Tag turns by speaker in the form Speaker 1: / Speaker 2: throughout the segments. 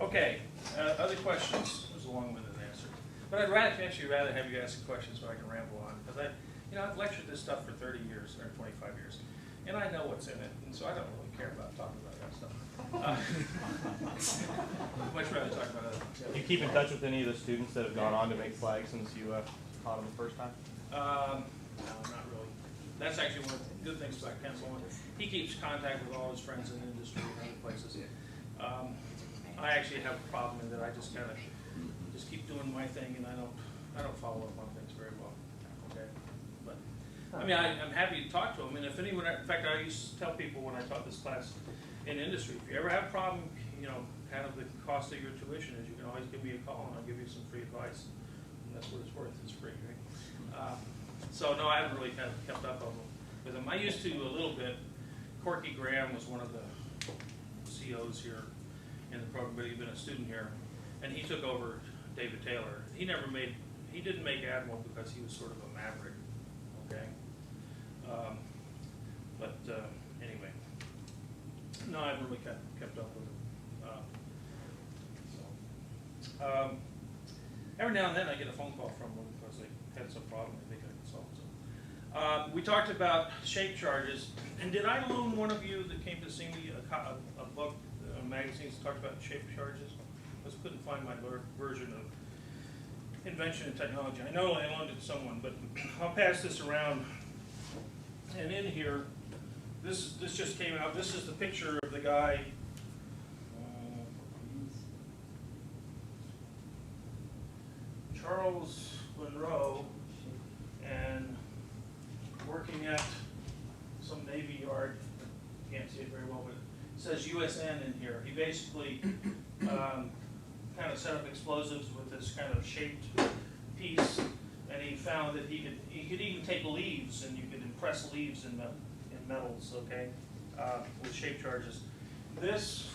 Speaker 1: Okay, other questions? It was a long-winded answer. But I'd actually rather have you ask questions so I can ramble on, because I've lectured this stuff for 30 years, or 25 years, and I know what's in it, and so I don't really care about talking about that stuff. Much rather talk about other things.
Speaker 2: Do you keep in touch with any of the students that have gone on to make flags since you taught them the first time?
Speaker 1: No, not really. That's actually one of the good things about Ken Sloan. He keeps contact with all his friends in the industry and other places. I actually have a problem in that I just kind of keep doing my thing, and I don't follow up on things very well. Okay, but I mean I'm happy to talk to them, and if anyone, in fact, I used to tell people when I taught this class in industry, if you ever have a problem, kind of the cost of your tuition is, you can always give me a call and I'll give you some free advice, and that's what it's worth. It's free, right? So no, I haven't really kind of kept up with them. I used to a little bit. Corky Graham was one of the COs here in the program, but he'd been a student here, and he took over David Taylor. He didn't make Admiral because he was sort of a maverick, okay? Anyway, no, I haven't really kept up with him. Every now and then I get a phone call from them because they had some problem they think I can solve. So, we talked about shape charges, and did I loan one of you that came to see me a book, a magazine that talked about shape charges? I just couldn't find my version of Invention and Technology. I know I loaned it to someone, but I'll pass this around. And in here, this just came out. This is the picture of the guy. Charles Monroe, and working at some Navy yard. Can't see it very well, but it says USN in here. He basically kind of set up explosives with this kind of shaped piece, and he found that he could even take leaves, and you could impress leaves in metals, okay, with shape charges. This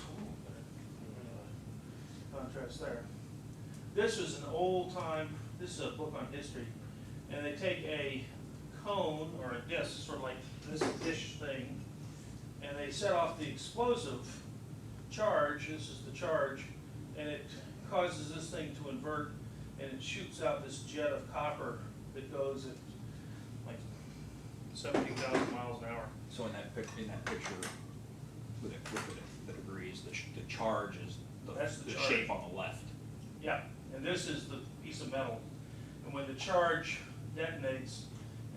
Speaker 1: contrast there. This is an old-time, this is a book on history, and they take a cone or a disc, sort of like this dish thing, and they set off the explosive charge. This is the charge, and it causes this thing to invert, and it shoots out this jet of copper that goes at like 17,000 miles an hour.
Speaker 3: So in that picture, with the degrees, the charge is the shape on the left.
Speaker 1: Yeah, and this is the piece of metal. And when the charge detonates,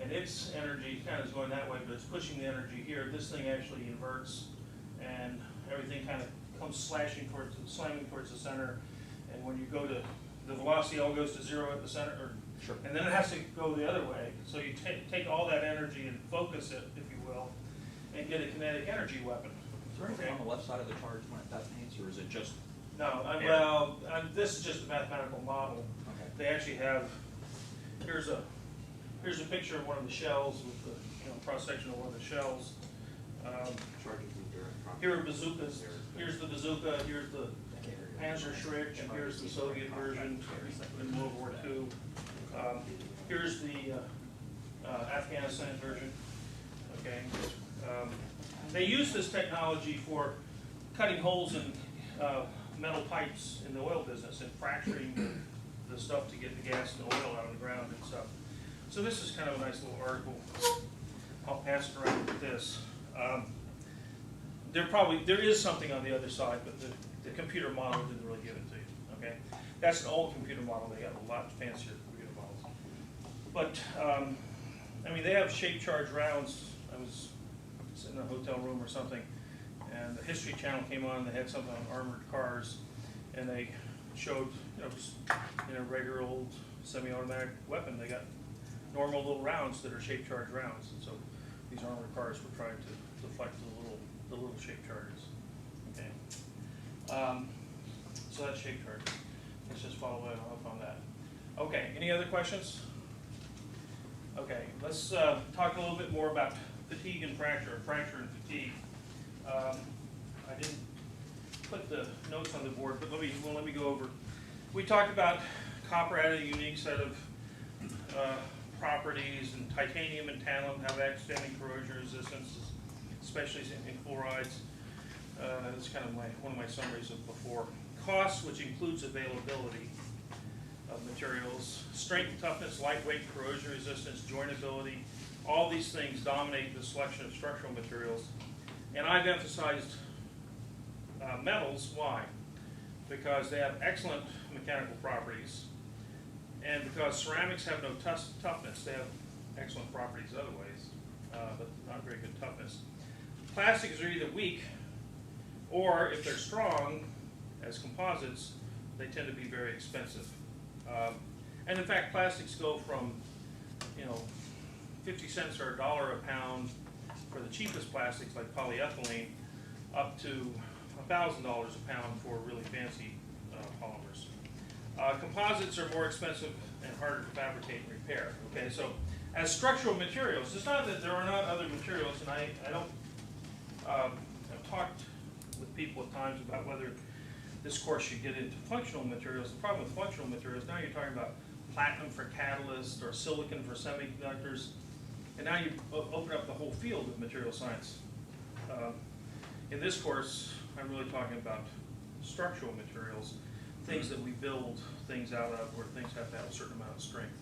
Speaker 1: and its energy kind of is going that way, but it's pushing the energy here, this thing actually inverts, and everything kind of comes slamming towards the center. And when you go to, the velocity all goes to zero at the center,
Speaker 3: Sure.
Speaker 1: And then it has to go the other way. So you take all that energy and focus it, if you will, and get a kinetic energy weapon.
Speaker 3: Is there anything on the left side of the charge when it detonates, or is it just?
Speaker 1: No, this is just a mathematical model.
Speaker 3: Okay.
Speaker 1: They actually have, here's a picture of one of the shells with the cross section of one of the shells. Here are bazookas. Here's the bazooka. Here's the Panzerschreck, and here's the Soviet version in World War II. Here's the Afghanistan version. Okay. They use this technology for cutting holes in metal pipes in the oil business and fracturing the stuff to get the gas and the oil out of the ground and stuff. So this is kind of a nice little article. I'll pass it around with this. There is something on the other side, but the computer model didn't really give it to you. Okay, that's an old computer model. They got a lot fancier computer models. But I mean, they have shape charge rounds. I was sitting in a hotel room or something, and the History Channel came on. They had something on armored cars, and they showed, just a regular old semi-automatic weapon. They got normal little rounds that are shape charge rounds, and so these armored cars were trying to deflect the little shape charges. Okay, so that's shape charge. Let's just follow up on that. Okay, any other questions? Okay, let's talk a little bit more about fatigue and fracture and fatigue. I didn't put the notes on the board, but let me go over. We talked about copper had a unique set of properties, and titanium and tantalum have outstanding corrosion resistance, especially in chlorides. That's kind of one of my summaries of before. Cost, which includes availability of materials, strength, toughness, lightweight, corrosion resistance, jointability, all these things dominate the selection of structural materials. And I've emphasized metals. Why? Because they have excellent mechanical properties, and because ceramics have no toughness. They have excellent properties other ways, but not very good toughness. Plastics are either weak, or if they're strong, as composites, they tend to be very expensive. And in fact, plastics go from, 50 cents or $1 a pound for the cheapest plastics like polyethylene, up to $1,000 a pound for really fancy polymers. Composites are more expensive and harder to fabricate and repair. Okay, so as structural materials, it's not that there are not other materials, and I don't. I've talked with people at times about whether this course should get into functional materials. The problem with functional materials, now you're talking about platinum for catalysts or silicon for semiconductors, and now you open up the whole field of material science. In this course, I'm really talking about structural materials, things that we build things out of, where things have to have a certain amount of strength.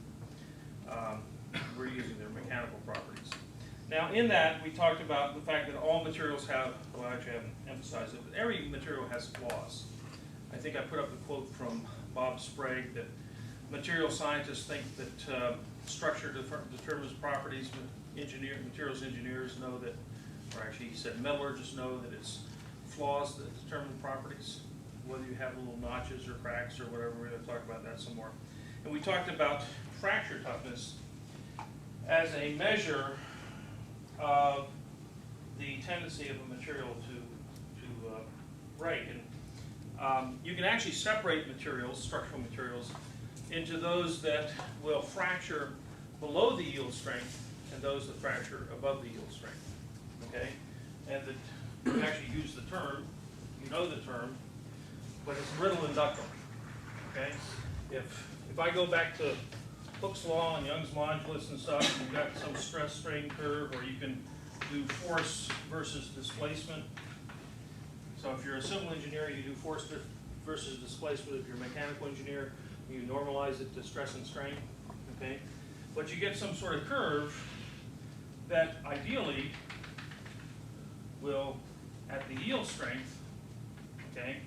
Speaker 1: We're using their mechanical properties. Now in that, we talked about the fact that all materials have, well actually I haven't emphasized it, but every material has flaws. I think I put up a quote from Bob Sprague that material scientists think that structure determines properties, materials engineers know that, or actually he said metallurgists know that it's flaws that determine properties, whether you have little notches or cracks or whatever. We're going to talk about that some more. And we talked about fracture toughness as a measure of the tendency of a material to break. And you can actually separate materials, structural materials, into those that will fracture below the yield strength and those that fracture above the yield strength. Okay? And that you actually use the term, you know the term, but it's brittle and ductile. Okay? If I go back to Hooke's law and Young's modulus and stuff, and you've got some stress strain curve, or you can do force versus displacement. So if you're a civil engineer, you do force versus displacement. If you're a mechanical engineer, you normalize it to stress and strain. Okay? But you get some sort of curve that ideally will, at the yield strength, okay,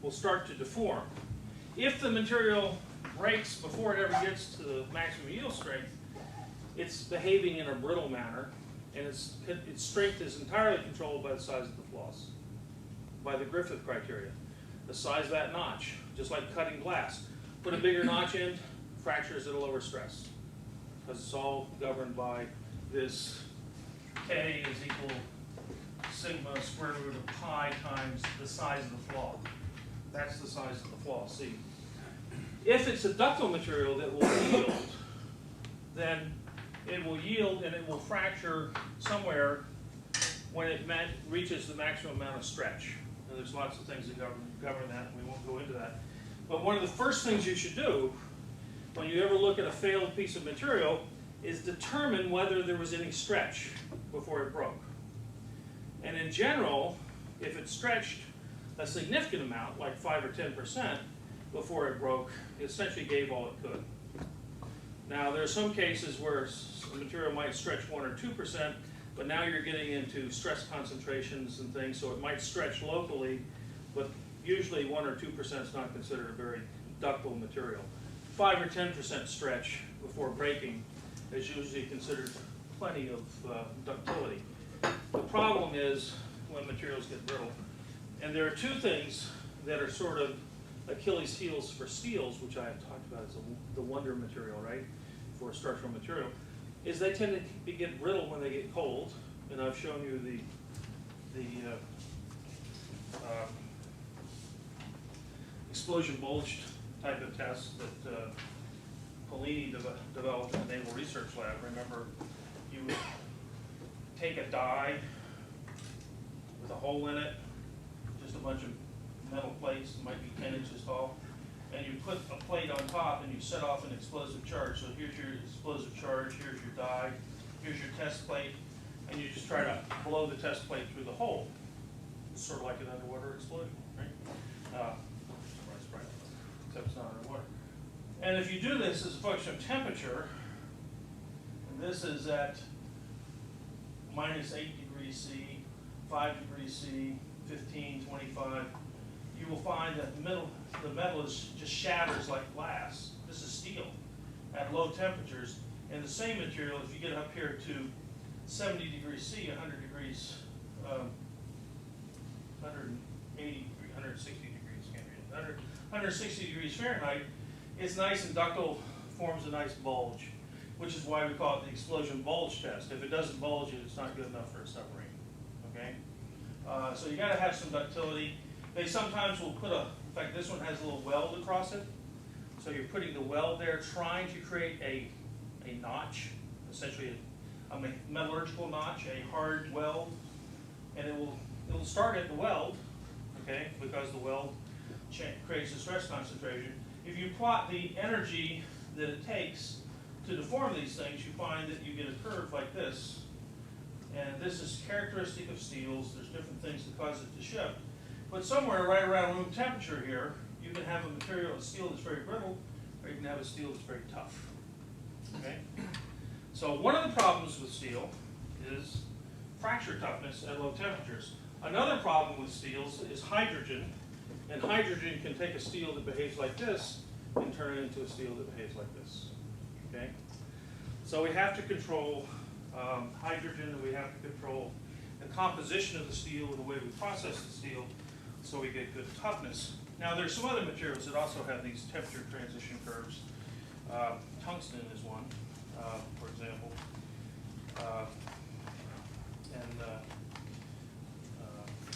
Speaker 1: will start to deform. If the material breaks before it ever gets to the maximum yield strength, it's behaving in a brittle manner, and its strength is entirely controlled by the size of the flaws, by the Griffith criteria. The size of that notch, just like cutting glass. Put a bigger notch in, fractures at a lower stress, because it's all governed by this K is equal sigma square root of pi times the size of the flaw. That's the size of the flaw, C. If it's a ductile material that will yield, then it will yield and it will fracture somewhere when it reaches the maximum amount of stretch. And there's lots of things that govern that, and we won't go into that. But one of the first things you should do when you ever look at a failed piece of material is determine whether there was any stretch before it broke. And in general, if it stretched a significant amount, like 5 or 10% before it broke, it essentially gave all it could. Now, there are some cases where a material might stretch 1 or 2%, but now you're getting into stress concentrations and things, so it might stretch locally, but usually 1 or 2% is not considered a very ductile material. 5 or 10% stretch before breaking is usually considered plenty of ductility. The problem is when materials get brittle. And there are two things that are sort of Achilles heels for steels, which I have talked about as the wonder material, right, for structural material, is they tend to get brittle when they get cold. And I've shown you the explosion bulged type of test that Polini developed in the Naval Research Lab. Remember, you would take a die with a hole in it, just a bunch of metal plates that might be 10 inches tall, and you put a plate on top and you set off an explosive charge. So here's your explosive charge, here's your die, here's your test plate, and you just try to blow the test plate through the hole. It's sort of like an underwater explosion, right? Except it's not underwater. And if you do this as a function of temperature, and this is at -8 degrees C, 5 degrees C, 15, 25, you will find that the metal just shatters like glass. This is steel at low temperatures. And the same material, if you get up here to 70 degrees C, 100 degrees, 180, 160 degrees, can't read it, 160 degrees Fahrenheit, it's nice and ductile, forms a nice bulge, which is why we call it the explosion bulge test. If it doesn't bulge, it's not good enough for a submarine, okay? So you gotta have some ductility. They sometimes will put in fact this one has a little weld across it. So you're putting the weld there, trying to create a notch, essentially a metallurgical notch, a hard weld, and it'll start at the weld, okay, because the weld creates the stress concentration. If you plot the energy that it takes to deform these things, you find that you get a curve like this. And this is characteristic of steels. There's different things that cause it to shift. But somewhere right around room temperature here, you can have a material, a steel that's very brittle, or you can have a steel that's very tough. Okay? So one of the problems with steel is fracture toughness at low temperatures. Another problem with steels is hydrogen, and hydrogen can take a steel that behaves like this and turn it into a steel that behaves like this. Okay? So we have to control hydrogen, and we have to control the composition of the steel and the way we process the steel so we get good toughness. Now there's some other materials that also have these temperature transition curves. Tungsten is one, for example.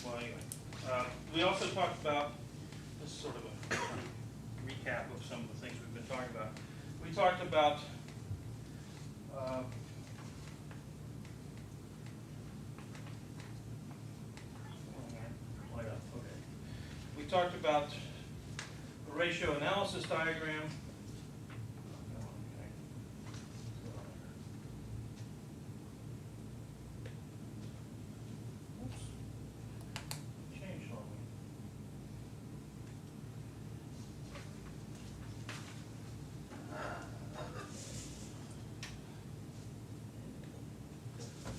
Speaker 1: Well, anyway. We also talked about, this is sort of a recap of some of the things we've been talking about. We talked about we talked about the ratio analysis diagram. Oops. Changed on me.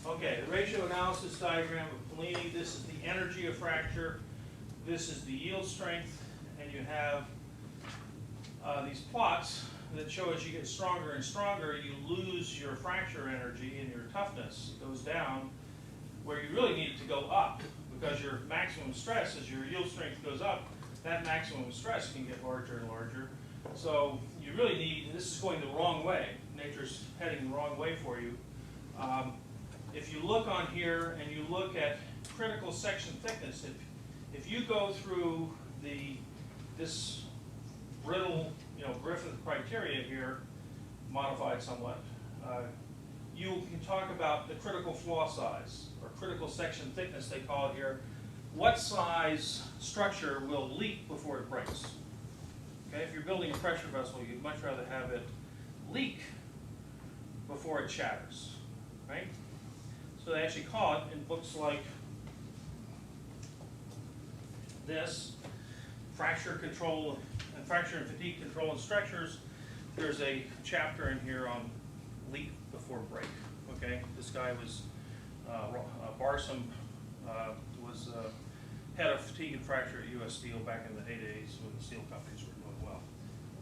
Speaker 1: Okay, the ratio analysis diagram of Polini. This is the energy of fracture. This is the yield strength, and you have these plots that show as you get stronger and stronger, you lose your fracture energy and your toughness goes down, where you really need it to go up, because your maximum stress, as your yield strength goes up, that maximum stress can get larger and larger. So you really need, this is going the wrong way. Nature's heading the wrong way for you. If you look on here and you look at critical section thickness, if you go through this brittle, Griffith criteria here, modified somewhat, you can talk about the critical flaw size, or critical section thickness, they call it here. What size structure will leak before it breaks? Okay, if you're building a pressure vessel, you'd much rather have it leak before it shatters, right? So they actually call it in books like this, fracture control and fracture and fatigue control in structures. There's a chapter in here on leak before break. Okay, this guy was Barsom was head of fatigue and fracture at U.S. Steel back in the heydays when the steel companies were doing well.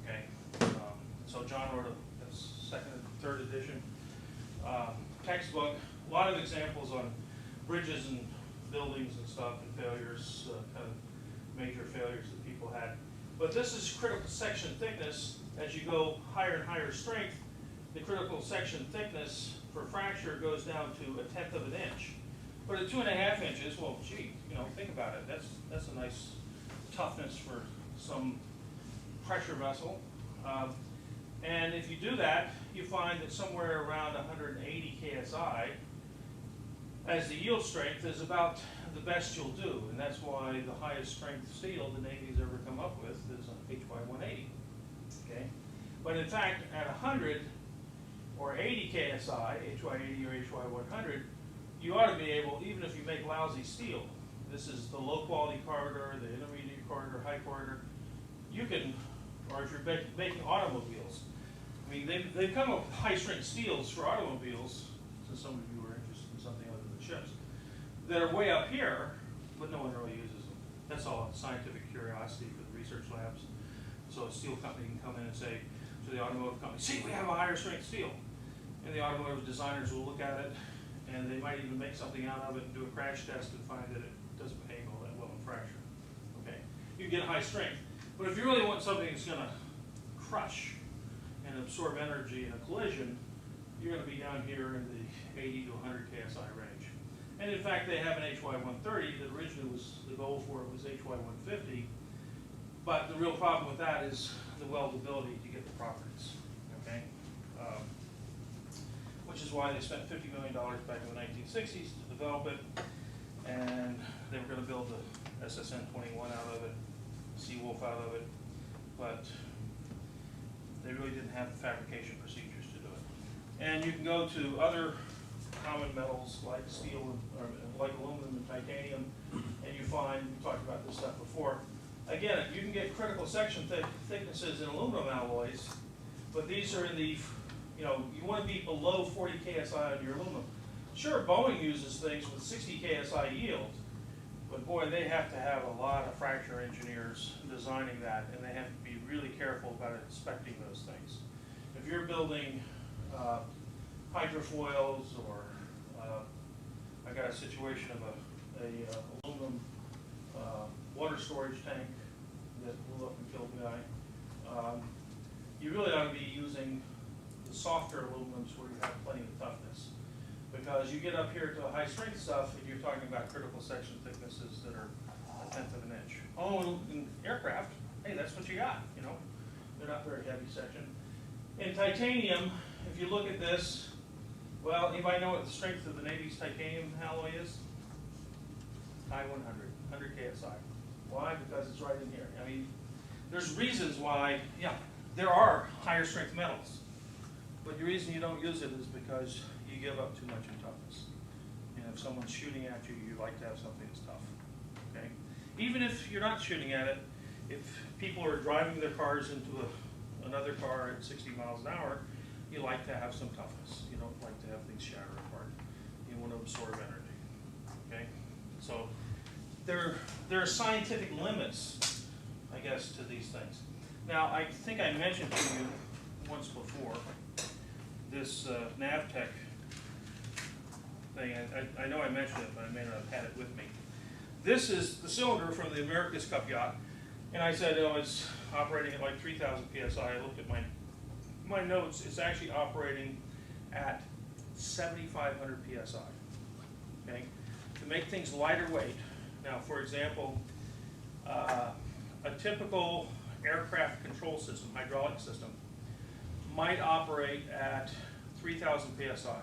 Speaker 1: Okay, so John wrote a second and third edition textbook. A lot of examples on bridges and buildings and stuff and failures, kind of major failures that people had. But this is critical section thickness. As you go higher and higher strength, the critical section thickness for fracture goes down to 1/10 of an inch. But at 2.5 inches, well, gee, think about it. That's a nice toughness for some pressure vessel. And if you do that, you find that somewhere around 180 KSI, as the yield strength, is about the best you'll do, and that's why the highest strength steel the Navy's ever come up with is an HY180. Okay, but in fact, at 100 or 80 KSI, HY80 or HY100, you ought to be able, even if you make lousy steel, this is the low quality corridor, the intermediate corridor, high corridor, you can, or if you're making automobiles, I mean, they've come up with high strength steels for automobiles, since some of you are interested in something other than ships, that are way up here, but no one really uses them. That's all a scientific curiosity for the research labs. So a steel company can come in and say to the automotive company, see, we have a higher strength steel. And the automotive designers will look at it, and they might even make something out of it and do a crash test and find that it doesn't behave all that well in fracture. Okay, you get high strength. But if you really want something that's going to crush and absorb energy in a collision, you're going to be down here in the 80 to 100 KSI range. And in fact, they have an HY130 that originally was, the goal for it was HY150. But the real problem with that is the weldability to get the properties. Okay, which is why they spent $50 million back in the 1960s to develop it, and they were going to build the SSN-21 out of it, Seawolf out of it, but they really didn't have the fabrication procedures to do it. And you can go to other common metals like steel, or like aluminum and titanium, and you find, we talked about this stuff before, again, you can get critical section thicknesses in aluminum alloys, but these are in the, you know, you want to be below 40 KSI on your aluminum. Sure, Boeing uses things with 60 KSI yield, but boy, they have to have a lot of fracture engineers designing that, and they have to be really careful about inspecting those things. If you're building hydrofoils, or I got a situation of a aluminum water storage tank that blew up and killed a guy, you really ought to be using the softer aluminums where you have plenty of toughness. Because you get up here to high strength stuff, and you're talking about critical section thicknesses that are 1/10 of an inch. Oh, in aircraft, hey, that's what you got, you know. They're not very heavy section. In titanium, if you look at this, well, anybody know what the strength of the Navy's titanium alloy is? I 100 KSI. Why? Because it's right in here. I mean, there's reasons why, yeah, there are higher strength metals. But the reason you don't use it is because you give up too much in toughness. And if someone's shooting at you, you like to have something that's tough. Okay? Even if you're not shooting at it, if people are driving their cars into another car at 60 miles an hour, you like to have some toughness. You don't like to have things shatter apart. You want to absorb energy. Okay? So there are scientific limits, I guess, to these things. Now, I think I mentioned to you once before this NavTech thing. I know I mentioned it, but I may not have had it with me. This is the cylinder from the America's Cup yacht, and I said, oh, it's operating at like 3,000 PSI. I looked at my notes. It's actually operating at 7,500 PSI. Okay, to make things lighter weight. Now, for example, a typical aircraft control system, hydraulic system, might operate at 3,000 PSI.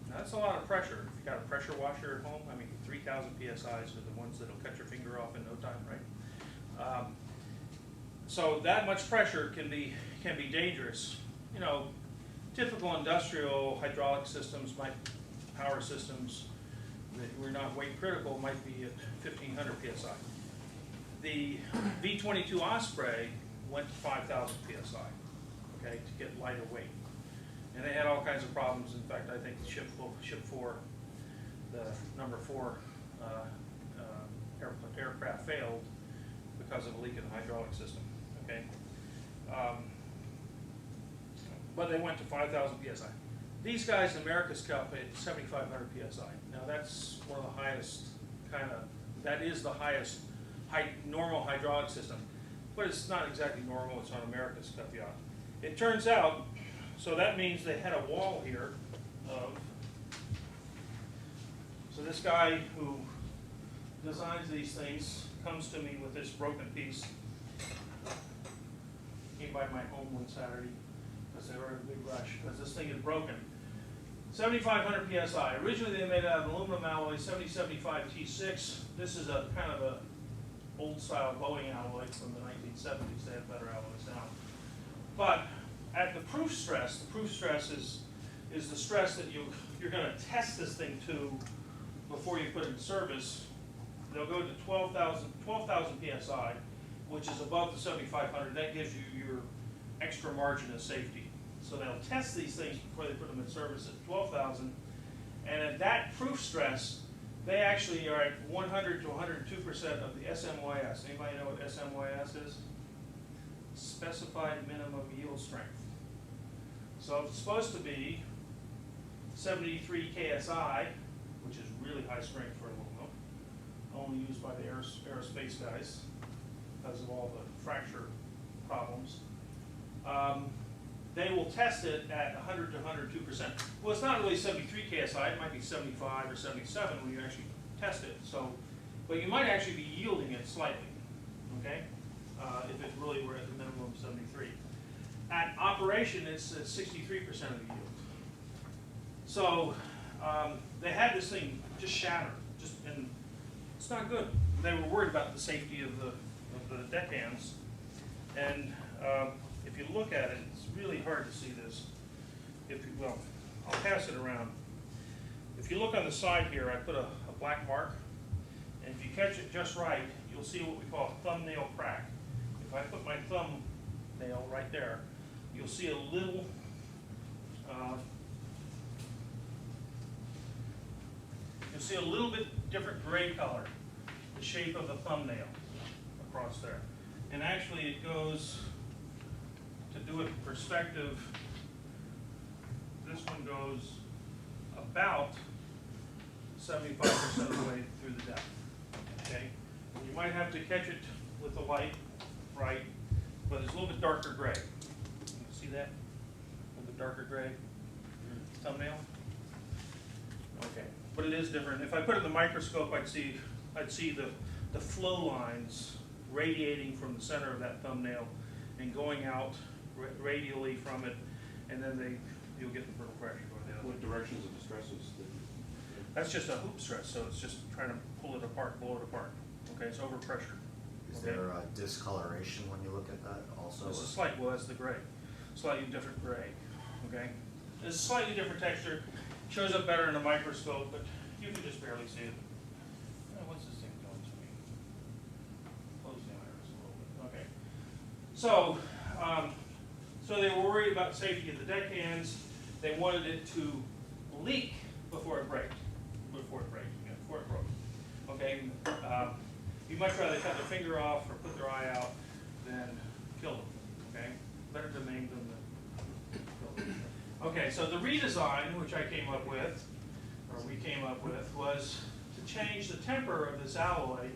Speaker 1: Now, that's a lot of pressure. If you've got a pressure washer at home, I mean, 3,000 PSIs are the ones that'll cut your finger off in no time, right? So that much pressure can be dangerous. You know, typical industrial hydraulic systems, power systems that were not weight critical, might be at 1,500 PSI. The V-22 Osprey went to 5,000 PSI. Okay, to get lighter weight. And they had all kinds of problems. In fact, I think ship 4, the number 4 aircraft failed because of a leak in the hydraulic system. Okay, but they went to 5,000 PSI. These guys in America's Cup at 7,500 PSI. Now that's one of the highest that is the highest normal hydraulic system, but it's not exactly normal. It's on America's Cup yacht. It turns out, so that means they had a wall here of, so this guy who designs these things comes to me with this broken piece. Came by my home one Saturday because they were in a big rush because this thing is broken. 7,500 PSI. Originally they made it out of aluminum alloy, 7075 T6. This is a kind of a old style Boeing alloy from the 1970s. They have better alloys now. But at the proof stress is is the stress that you're going to test this thing to before you put it in service. They'll go to 12,000 psi, which is above the 7,500. That gives you your extra margin of safety. So they'll test these things before they put them in service at 12,000. And at that proof stress, they actually are at 100 to 102% of the SMYS. Anybody know what SMYS is? Specified minimum yield strength. So it's supposed to be 73 KSI, which is really high strength for aluminum, only used by the aerospace guys because of all the fracture problems. They will test it at 100 to 102%. Well, it's not really 73 KSI, it might be 75 or 77 when you actually test it. So, but you might actually be yielding it slightly, okay? If it really were at the minimum 73. At operation, it's at 63% of the yield. So, they had this thing just shatter, and it's not good. They were worried about the safety of the deckhands, and if you look at it, it's really hard to see this. Well, I'll pass it around. If you look on the side here, I put a black mark, and if you catch it just right, you'll see what we call a thumbnail crack. If I put my thumbnail right there, you'll see a little bit different gray color, the shape of the thumbnail across there. And actually it goes, to do it in perspective, this one goes about 75% of the way through the depth, okay? You might have to catch it with the light right, but it's a little bit darker gray. You see that? A little bit darker gray thumbnail? Okay, but it is different. If I put it in the microscope, I'd see the flow lines radiating from the center of that thumbnail and going out radially from it, and then you'll get the brittle pressure going down.
Speaker 4: What directions of the stresses?
Speaker 1: That's just a hoop stress, so it's just trying to pull it apart, blow it apart. Okay, it's over pressure.
Speaker 5: Is there a discoloration when you look at that also?
Speaker 1: It's a slight, well, that's the gray. Slightly different gray, okay? It's a slightly different texture. Shows up better in a microscope, but you can just barely see it. What's this thing doing to me? Close the iris a little bit, okay. So, so they were worried about safety of the deckhands. They wanted it to leak before it broke. Okay, you'd much rather cut their finger off or put their eye out than kill them, okay? Better to maim them than kill them. Okay, so the redesign, which I came up with, or we came up with, was to change the temper of this alloy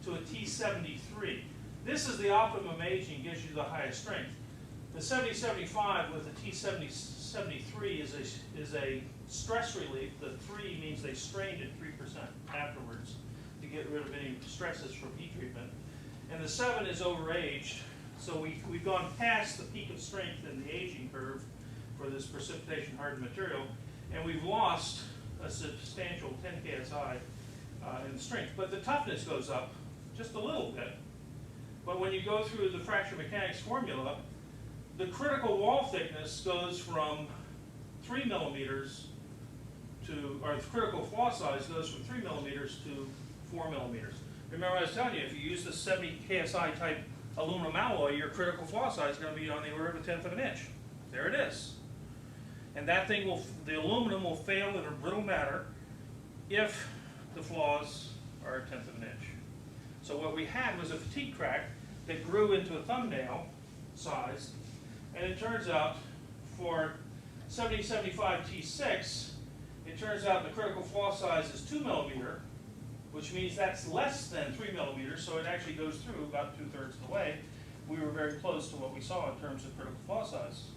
Speaker 1: to a T73. This is the optimum aging, gives you the highest strength. The 7075 with the T73 is a stress relief. The 3 means they strained it 3% afterwards to get rid of any stresses from heat treatment. And the 7 is overaged, so we've gone past the peak of strength in the aging curve for this precipitation hardened material, and we've lost a substantial 10 KSI in the strength. But the toughness goes up just a little bit. But when you go through the fracture mechanics formula, the critical wall thickness goes from 3 millimeters to, or the critical flaw size goes from 3 millimeters to 4 millimeters. Remember I was telling you, if you use the 70 KSI type aluminum alloy, your critical flaw size is going to be on the order of 1/10 of an inch. There it is. And that thing will, the aluminum will fail in a brittle matter if the flaws are 1/10 of an inch. So what we had was a fatigue crack that grew into a thumbnail size, and it turns out for 7075 T6, it turns out the critical flaw size is 2 millimeter, which means that's less than 3 millimeters, so it actually goes through about 2/3 of the way. We were very close to what we saw in terms of critical flaw size.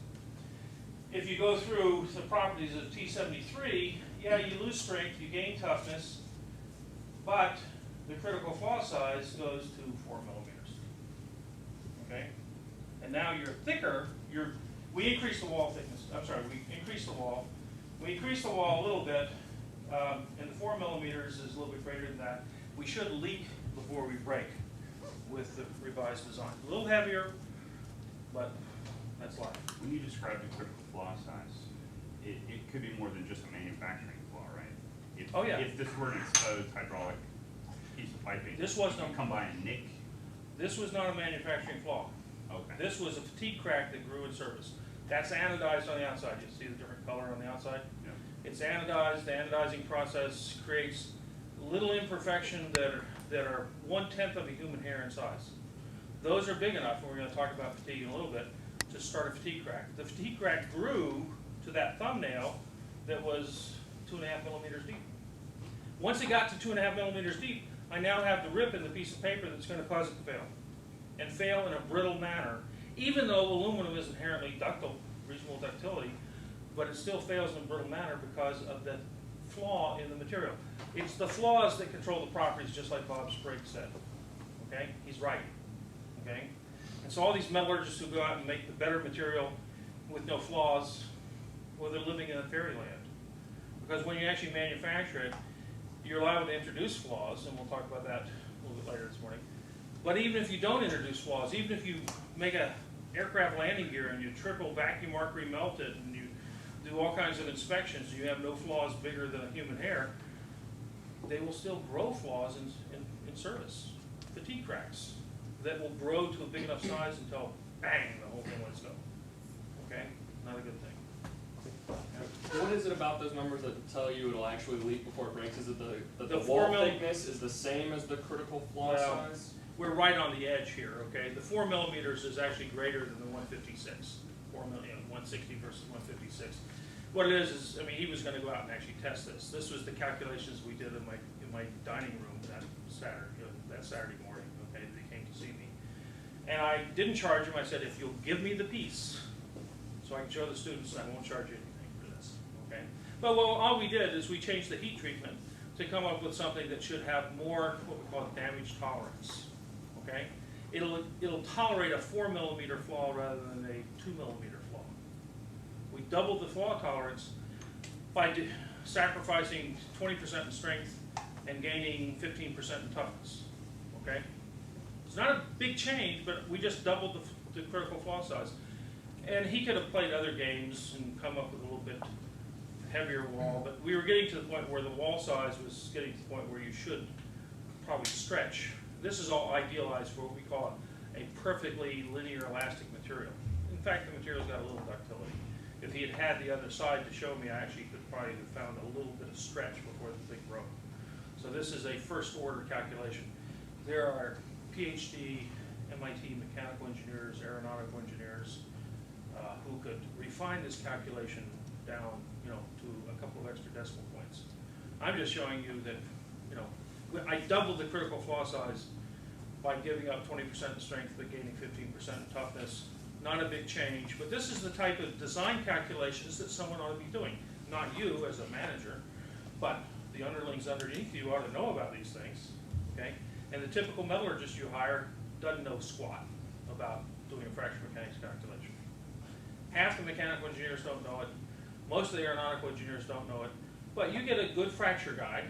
Speaker 1: If you go through the properties of T73, yeah, you lose strength, you gain toughness, but the critical flaw size goes to 4 millimeters. Okay? And now you're thicker, we increase the wall thickness, we increase the wall. We increase the wall a little bit, and the 4 millimeters is a little bit greater than that. We should leak before we break with the revised design. A little heavier, but that's life.
Speaker 4: When you describe the critical flaw size, it could be more than just a manufacturing flaw, right? If,
Speaker 1: Oh, yeah.
Speaker 4: If this were an exposed hydraulic piece of piping,
Speaker 1: This wasn't
Speaker 4: you could come by and nick.
Speaker 1: This was not a manufacturing flaw.
Speaker 4: Okay.
Speaker 1: This was a fatigue crack that grew in service. That's anodized on the outside. You see the different color on the outside?
Speaker 4: Yeah.
Speaker 1: It's anodized. The anodizing process creates little imperfection that are 1/10 of a human hair in size. Those are big enough, and we're going to talk about fatigue in a little bit, to start a fatigue crack. The fatigue crack grew to that thumbnail that was 2.5 millimeters deep. Once it got to 2.5 millimeters deep, I now have the rip in the piece of paper that's going to cause it to fail, and fail in a brittle manner. Even though aluminum is inherently ductile, reasonable ductility, but it still fails in a brittle manner because of the flaw in the material. It's the flaws that control the properties, just like Bob Sprague said. Okay, he's right. Okay, and so all these metallurgists who go out and make the better material with no flaws, well, they're living in a fairyland. Because when you actually manufacture it, you're allowed to introduce flaws, and we'll talk about that a little bit later this morning. But even if you don't introduce flaws, even if you make a aircraft landing gear and you triple vacuum arc remelt it and you do all kinds of inspections and you have no flaws bigger than a human hair, they will still grow flaws in service. Fatigue cracks that will grow to a big enough size until bang, the whole thing lets go. Okay? Not a good thing.
Speaker 6: What is it about those numbers that tell you it'll actually leak before it breaks? Is it that the
Speaker 1: 4
Speaker 6: wall
Speaker 1: mil-
Speaker 6: thickness is the same as the critical flaw
Speaker 1: Well,
Speaker 6: size?
Speaker 1: We're right on the edge here, okay? The 4 millimeters is actually greater than the 156. 4 million, 160 versus 156. What it is, I mean, he was going to go out and actually test this. This was the calculations we did in my dining room that Saturday morning, okay, that he came to see me. And I didn't charge him. I said, if you'll give me the piece, so I can show the students, I won't charge you anything for this, okay? But well, all we did is we changed the heat treatment to come up with something that should have more, what we call damage tolerance, okay? It'll tolerate a 4 millimeter flaw rather than a 2 millimeter flaw. We doubled the flaw tolerance by sacrificing 20% in strength and gaining 15% in toughness, okay? It's not a big change, but we just doubled the critical flaw size. And he could have played other games and come up with a little bit heavier wall, but we were getting to the point where the wall size was getting to the point where you should probably stretch. This is all idealized for what we call a perfectly linear elastic material. In fact, the material's got a little ductility. If he had the other side to show me, I actually could probably have found a little bit of stretch before the thing broke. So this is a first order calculation. There are PhD, MIT mechanical engineers, aeronautical engineers, who could refine this calculation down, to a couple of extra decimal points. I'm just showing you that, I doubled the critical flaw size by giving up 20% in strength but gaining 15% in toughness. Not a big change, but this is the type of design calculations that someone ought to be doing. Not you as a manager, but the underlings underneath you ought to know about these things, okay? And the typical metallurgist you hire doesn't know squat about doing a fracture mechanics calculation. Half the mechanical engineers don't know it. Most of the aeronautical engineers don't know it. But you get a good fracture guide,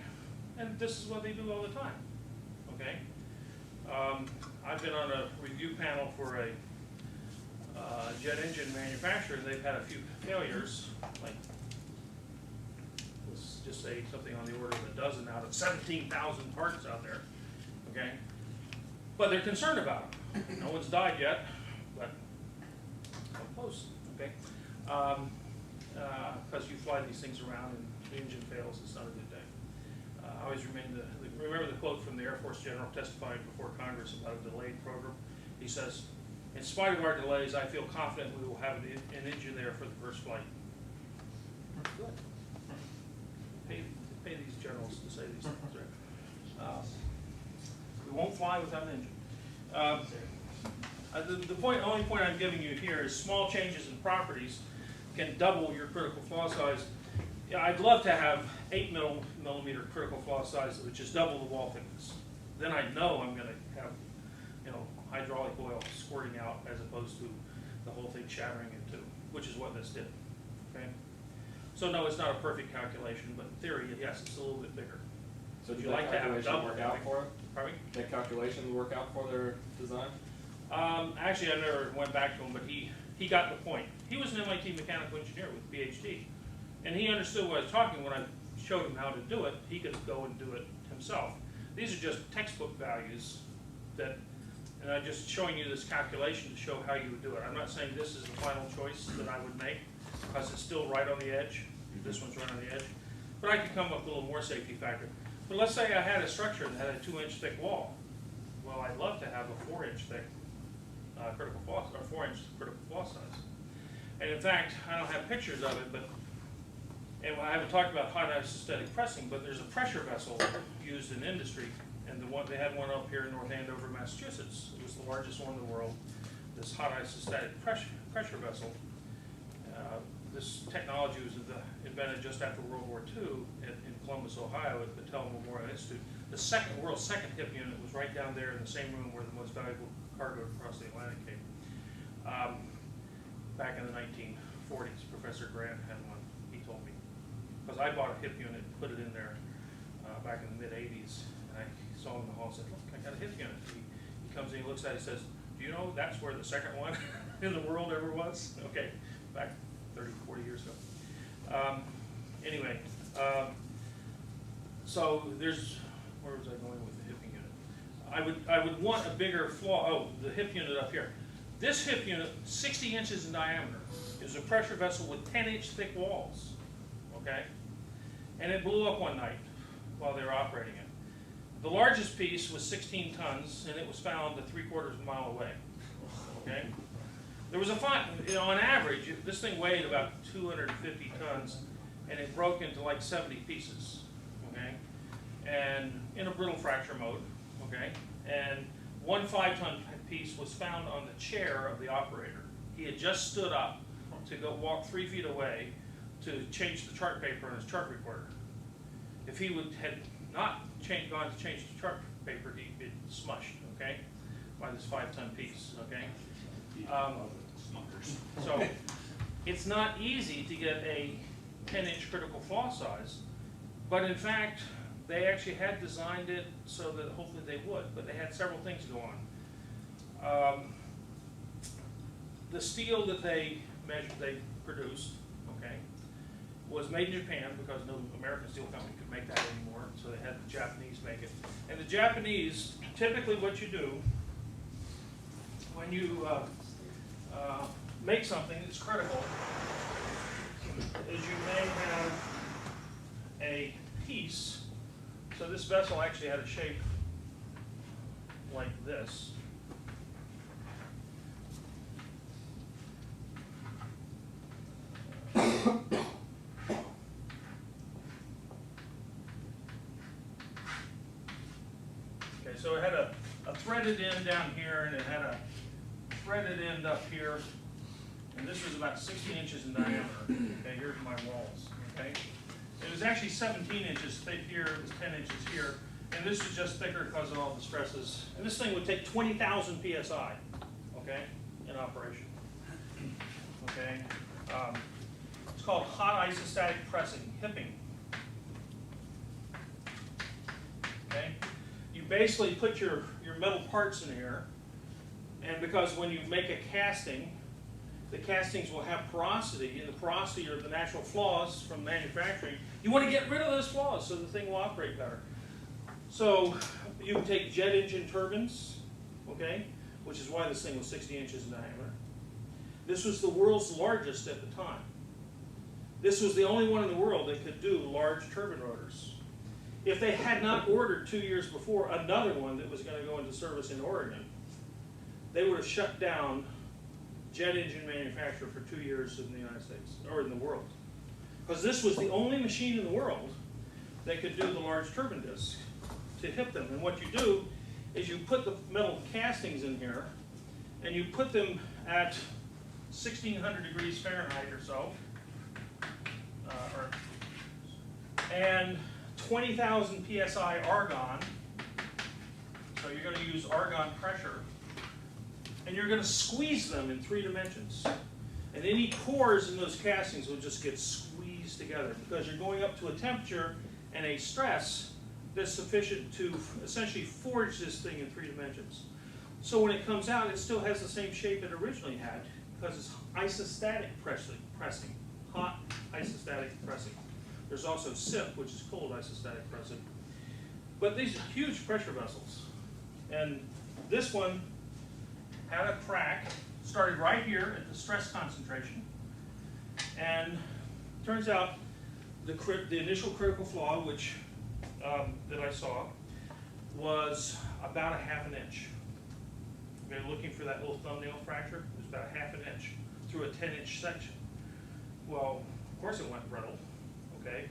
Speaker 1: and this is what they do all the time, okay? I've been on a review panel for a jet engine manufacturer, and they've had a few failures, like, let's just say something on the order of a dozen out of 17,000 parts out there, okay? But they're concerned about them. No one's died yet, but come close, okay? Because you fly these things around and the engine fails, it's not a good day. I always remember the quote from the Air Force general testifying before Congress about a delayed program. He says, in spite of our delays, I feel confident we will have an engine there for the first flight. Good. Pay these generals to say these things, right? We won't fly without an engine. The only point I'm giving you here is small changes in properties can double your critical flaw size. Yeah, I'd love to have 8 millimeter critical flaw size that would just double the wall thickness. Then I know I'm going to have, hydraulic oil squirting out as opposed to the whole thing shattering in two, which is what this did. Okay. So no, it's not a perfect calculation, but in theory, yes, it's a little bit bigger.
Speaker 6: So
Speaker 1: Would
Speaker 6: did
Speaker 1: you
Speaker 6: that
Speaker 1: like to have a
Speaker 6: calculation
Speaker 1: double
Speaker 6: work out for it?
Speaker 1: Pardon me?
Speaker 6: That calculation work out for their design?
Speaker 1: Actually, I never went back to him, but he got the point. He was an MIT mechanical engineer with a PhD. And he understood what I was talking when I showed him how to do it. He could go and do it himself. These are just textbook values that, and I'm just showing you this calculation to show how you would do it. I'm not saying this is the final choice that I would make, because it's still right on the edge. This one's right on the edge. But I could come up with a little more safety factor. But let's say I had a structure that had a 2-inch thick wall. Well, I'd love to have a 4-inch thick critical flaw, or 4-inch critical flaw size. And in fact, I don't have pictures of it, but, and I haven't talked about hot isostatic pressing, but there's a pressure vessel used in industry. And they had one up here in North Andover, Massachusetts. It was the largest one in the world, this hot isostatic pressure vessel. This technology was invented just after World War II in Columbus, Ohio at the Battelle Memorial Institute. The world's second HIP unit was right down there in the same room where the most valuable cargo across the Atlantic came. Back in the 1940s, Professor Grant had one, he told me. Because I bought a HIP unit and put it in there back in the mid-80s. And I saw him in the hall and said, look, I got a HIP unit. He comes in, he looks at it, he says, do you know that's where the second one in the world ever was? Okay, back 30, 40 years ago. Anyway, so there's, where was I going with the HIP unit? I would want a bigger flaw. Oh, the HIP unit up here. This HIP unit, 60 inches in diameter, is a pressure vessel with 10-inch thick walls, okay? And it blew up one night while they were operating it. The largest piece was 16 tons, and it was found 3/4 mile away, okay? There was a fine, on average, this thing weighed about 250 tons, and it broke into like 70 pieces, okay? And in a brittle fracture mode, okay? And one 5-ton piece was found on the chair of the operator. He had just stood up to go walk 3 feet away to change the chart paper on his chart recorder. If he had not gone to change the chart paper, he'd been smushed, okay, by this 5-ton piece, okay? So it's not easy to get a 10-inch critical flaw size, but in fact, they actually had designed it so that hopefully they would, but they had several things go on. The steel that they produced, okay, was made in Japan because no American steel company could make that anymore, so they had the Japanese make it. And the Japanese, typically what you do when you make something that's critical is you may have a piece. So this vessel actually had a shape like this. Okay, so it had a threaded end down here, and it had a threaded end up here, and this was about 16 inches in diameter. Okay, here's my walls. Okay, it was actually 17 inches thick here. It was 10 inches here, and this was just thicker because of all the stresses. And this thing would take 20,000 psi. Okay, in operation. Okay, it's called hot isostatic pressing, hipping. Okay, you basically put your metal parts in here, and because when you make a casting, the castings will have porosity, and the porosity are the natural flaws from manufacturing. You want to get rid of those flaws so the thing will operate better. So you can take jet engine turbines, okay, which is why this thing was 60 inches in diameter. This was the world's largest at the time. This was the only one in the world that could do large turbine rotors. If they had not ordered 2 years before another one that was going to go into service in Oregon, they would have shut down jet engine manufacture for 2 years in the United States, or in the world. Because this was the only machine in the world that could do the large turbine discs to hip them. And what you do is you put the metal castings in here, and you put them at 1600 degrees Fahrenheit or so, and 20,000 psi argon. So you're going to use argon pressure, and you're going to squeeze them in 3 dimensions. And any pores in those castings will just get squeezed together because you're going up to a temperature and a stress that's sufficient to essentially forge this thing in 3 dimensions. So when it comes out, it still has the same shape it originally had because it's isostatic pressing, hot isostatic pressing. There's also SIP, which is cold isostatic pressing. But these are huge pressure vessels. And this one had a crack, started right here at the stress concentration. And turns out the initial critical flaw, which that I saw, was about a ½ inch. Okay, looking for that little thumbnail fracture, it was about a ½ inch through a 10-inch section. Well, of course it went brittle, okay?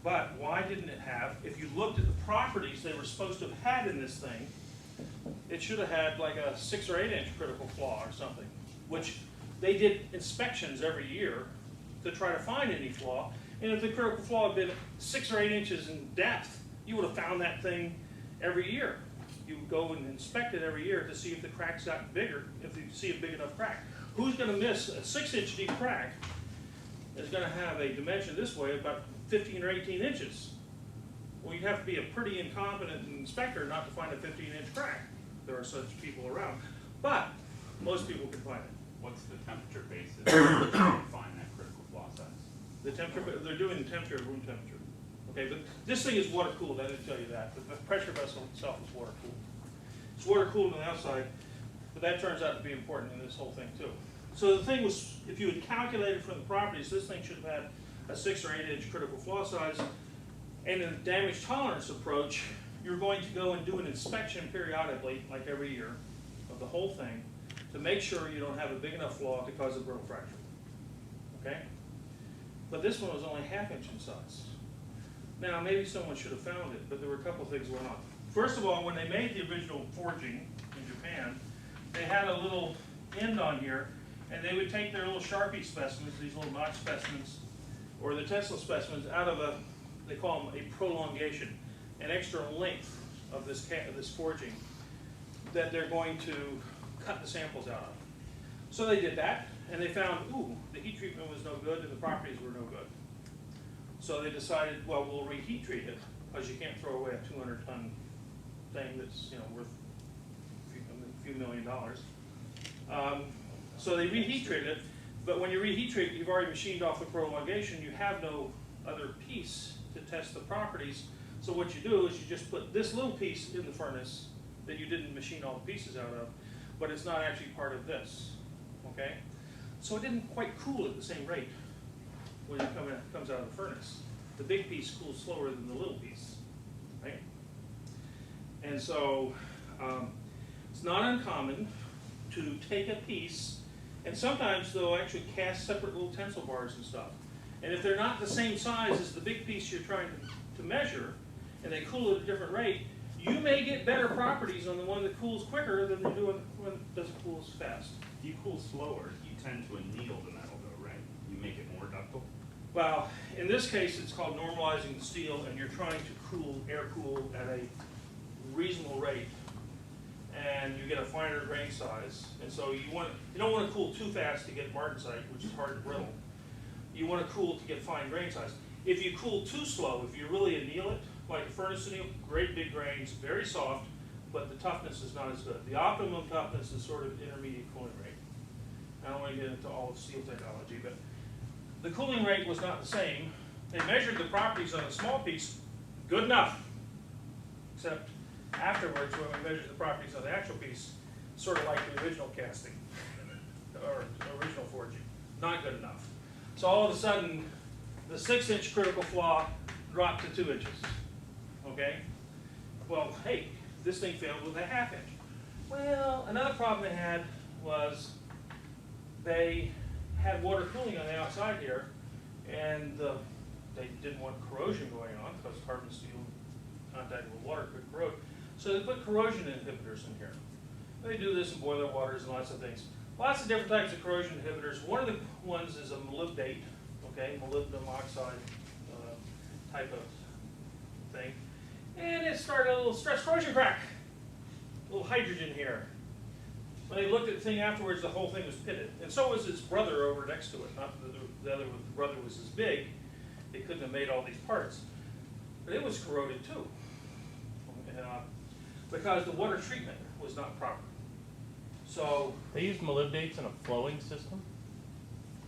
Speaker 1: But why didn't it have, if you looked at the properties they were supposed to have had in this thing, it should have had like a 6 or 8 inch critical flaw or something, which they did inspections every year to try to find any flaw. And if the critical flaw had been 6 or 8 inches in depth, you would have found that thing every year. You would go and inspect it every year to see if the crack's gotten bigger, if you see a big enough crack. Who's going to miss a 6-inch deep crack is going to have a dimension this way about 15 or 18 inches? Well, you'd have to be a pretty incompetent inspector not to find a 15-inch crack. There are such people around. But most people can find it.
Speaker 4: What's the temperature basis to find that critical flaw size?
Speaker 1: The temperature, they're doing the temperature of room temperature. Okay, but this thing is water cooled, I didn't tell you that. But the pressure vessel itself is water cooled. It's water cooled on the outside, but that turns out to be important in this whole thing too. So the thing was, if you had calculated from the properties, this thing should have had a 6 or 8 inch critical flaw size. And in a damage tolerance approach, you're going to go and do an inspection periodically, like every year, of the whole thing, to make sure you don't have a big enough flaw to cause a brittle fracture. Okay? But this one was only ½ inch in size. Now, maybe someone should have found it, but there were a couple things going on. First of all, when they made the original forging in Japan, they had a little end on here, and they would take their little Sharpie specimens, these little notch specimens, or the Tesla specimens, out of a, they call them a prolongation, an extra length of this forging that they're going to cut the samples out of. So they did that, and they found, ooh, the heat treatment was no good and the properties were no good. So they decided, well, we'll reheat treat it, because you can't throw away a 200-ton thing that's, you know, worth a few $1 million. So they reheat treated it, but when you reheat treat, you've already machined off the prolongation. You have no other piece to test the properties. So what you do is you just put this little piece in the furnace that you didn't machine all the pieces out of, but it's not actually part of this, okay? So it didn't quite cool at the same rate when it comes out of the furnace. The big piece cools slower than the little piece, right? And so it's not uncommon to take a piece, and sometimes they'll actually cast separate little tensile bars and stuff. And if they're not the same size as the big piece you're trying to measure, and they cool at a different rate, you may get better properties on the one that cools quicker than you do on the one that doesn't cool as fast.
Speaker 4: If you cool slower, you tend to anneal the metal though, right? You make it more ductile?
Speaker 1: Well, in this case, it's called normalizing the steel, and you're trying to cool, air cool at a reasonable rate, and you get a finer grain size. And so you don't want to cool too fast to get martensite, which is hard to brittle. You want to cool to get fine grain size. If you cool too slow, if you really anneal it, like a furnace anneal, great big grains, very soft, but the toughness is not as good. The optimum toughness is sort of intermediate cooling rate. I don't want to get into all of steel technology, but the cooling rate was not the same. They measured the properties on a small piece, good enough, except afterwards when we measured the properties on the actual piece, sort of like the original casting, or original forging, not good enough. So all of a sudden, the 6-inch critical flaw dropped to 2 inches, okay? Well, hey, this thing failed with a ½ inch. Well, another problem they had was they had water cooling on the outside here, and they didn't want corrosion going on because carbon steel contact with water could corrode. So they put corrosion inhibitors in here. They do this in boiler waters and lots of things. Lots of different types of corrosion inhibitors. One of the ones is a molybdate, okay, molybdenum oxide type of thing. And it started a little stress corrosion crack, a little hydrogen here. When they looked at the thing afterwards, the whole thing was pitted. And so was its brother over next to it. Not that the other brother was as big. They couldn't have made all these parts. But it was corroded too. Because the water treatment was not proper. So,
Speaker 2: They use molybdates in a flowing system?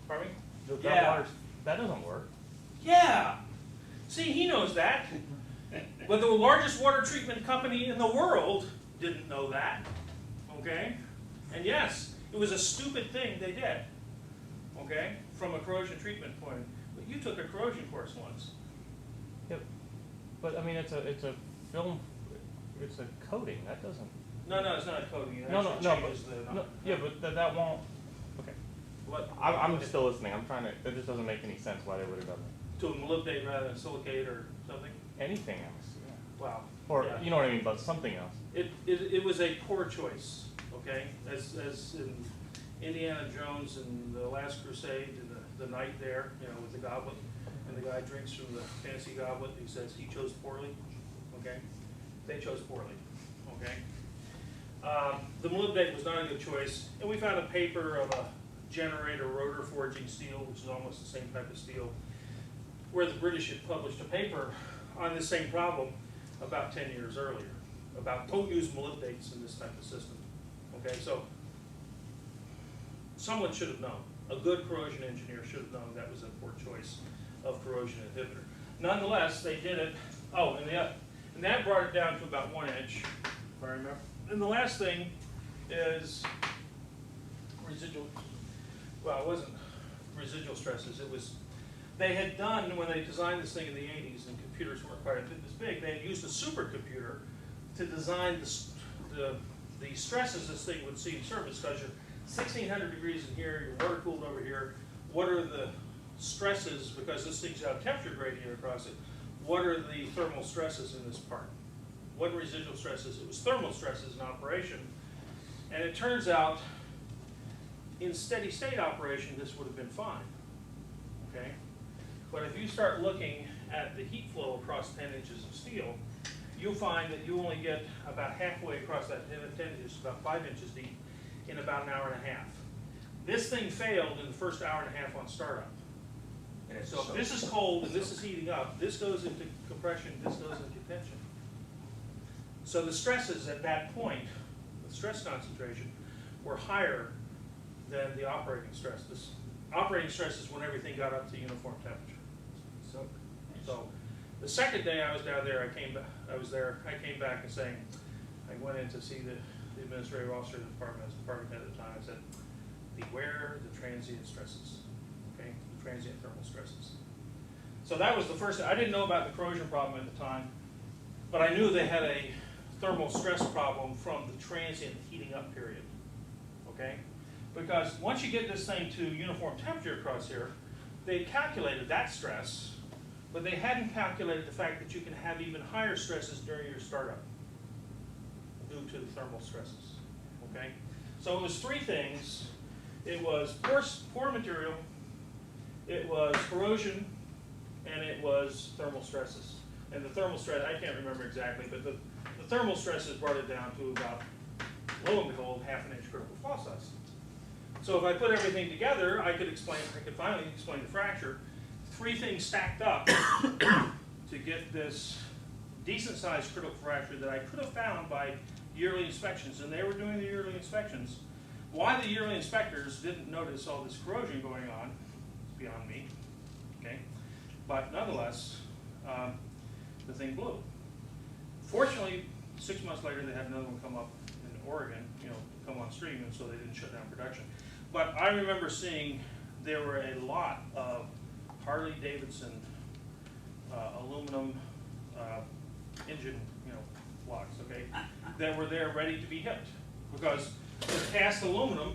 Speaker 1: pardon me?
Speaker 2: That water's That doesn't work.
Speaker 1: Yeah. See, he knows that. But the largest water treatment company in the world didn't know that. Okay? And yes, it was a stupid thing they did. Okay? From a corrosion treatment point. But you took a corrosion course once.
Speaker 2: Yep. But I mean, it's a film, it's a coating. That doesn't.
Speaker 1: No, it's not a coating. It
Speaker 2: No,
Speaker 1: actually changes the.
Speaker 2: no, yeah, but that won't. Okay.
Speaker 1: What?
Speaker 2: I'm still listening. I'm trying to. It just doesn't make any sense why they would have done that.
Speaker 1: To molybdate rather than silicate or something?
Speaker 2: Anything else. Yeah.
Speaker 1: Wow.
Speaker 2: Or
Speaker 1: Yeah.
Speaker 2: you know what I mean, but something else.
Speaker 1: It was a poor choice, okay? As in Indiana Jones in The Last Crusade, in the night there, you know, with the goblet, and the guy drinks from the fancy goblet, he says he chose poorly, okay? They chose poorly, okay? The molybdate was not a good choice, and we found a paper of a generator rotor forging steel, which is almost the same type of steel, where the British had published a paper on this same problem about 10 years earlier, about don't use molybdates in this type of system. Okay, so someone should have known. A good corrosion engineer should have known that was a poor choice of corrosion inhibitor. Nonetheless, they did it. Oh, and that brought it down to about 1 inch, if I remember. And the last thing is residual. Well, it wasn't residual stresses. It was. They had done, when they designed this thing in the 80s, and computers weren't quite this big, they had used a supercomputer to design the stresses this thing would see in surface, because you're 1600 degrees in here, you're water cooled over here. What are the stresses, because this thing's got a temperature gradient across it, what are the thermal stresses in this part? What residual stresses? It was thermal stresses in operation. And it turns out, in steady state operation, this would have been fine, okay? But if you start looking at the heat flow across 10 inches of steel, you'll find that you only get about halfway across that 10 inches, about 5 inches deep, in about an hour and a half. This thing failed in the first hour and a half on startup. So if this is cold and this is heating up, this goes into compression, this goes into tension. So the stresses at that point, the stress concentration, were higher than the operating stress. This operating stress is when everything got up to uniform temperature. So the second day I was down there, I came back and saying, I went in to see the administrative officer of the department, as department head at the time, I said, beware the transient stresses, okay, the transient thermal stresses. So that was the first, I didn't know about the corrosion problem at the time, but I knew they had a thermal stress problem from the transient heating up period, okay? Because once you get this thing to uniform temperature across here, they calculated that stress, but they hadn't calculated the fact that you can have even higher stresses during your startup due to the thermal stresses, okay? So it was three things. It was poor material, it was corrosion, and it was thermal stresses. And the thermal stress, I can't remember exactly, but the thermal stresses brought it down to about, lo and behold, 1/2 inch critical flaw size. So if I put everything together, I could finally explain the fracture. Three things stacked up to get this decent sized critical fracture that I could have found by yearly inspections, and they were doing the yearly inspections. Why the yearly inspectors didn't notice all this corrosion going on is beyond me, okay? But nonetheless, the thing blew. Fortunately, 6 months later, they had another one come up in Oregon, come on stream, and so they didn't shut down production. But I remember seeing there were a lot of Harley-Davidson aluminum engine, blocks, okay, that were there ready to be hipped, because they're cast aluminum,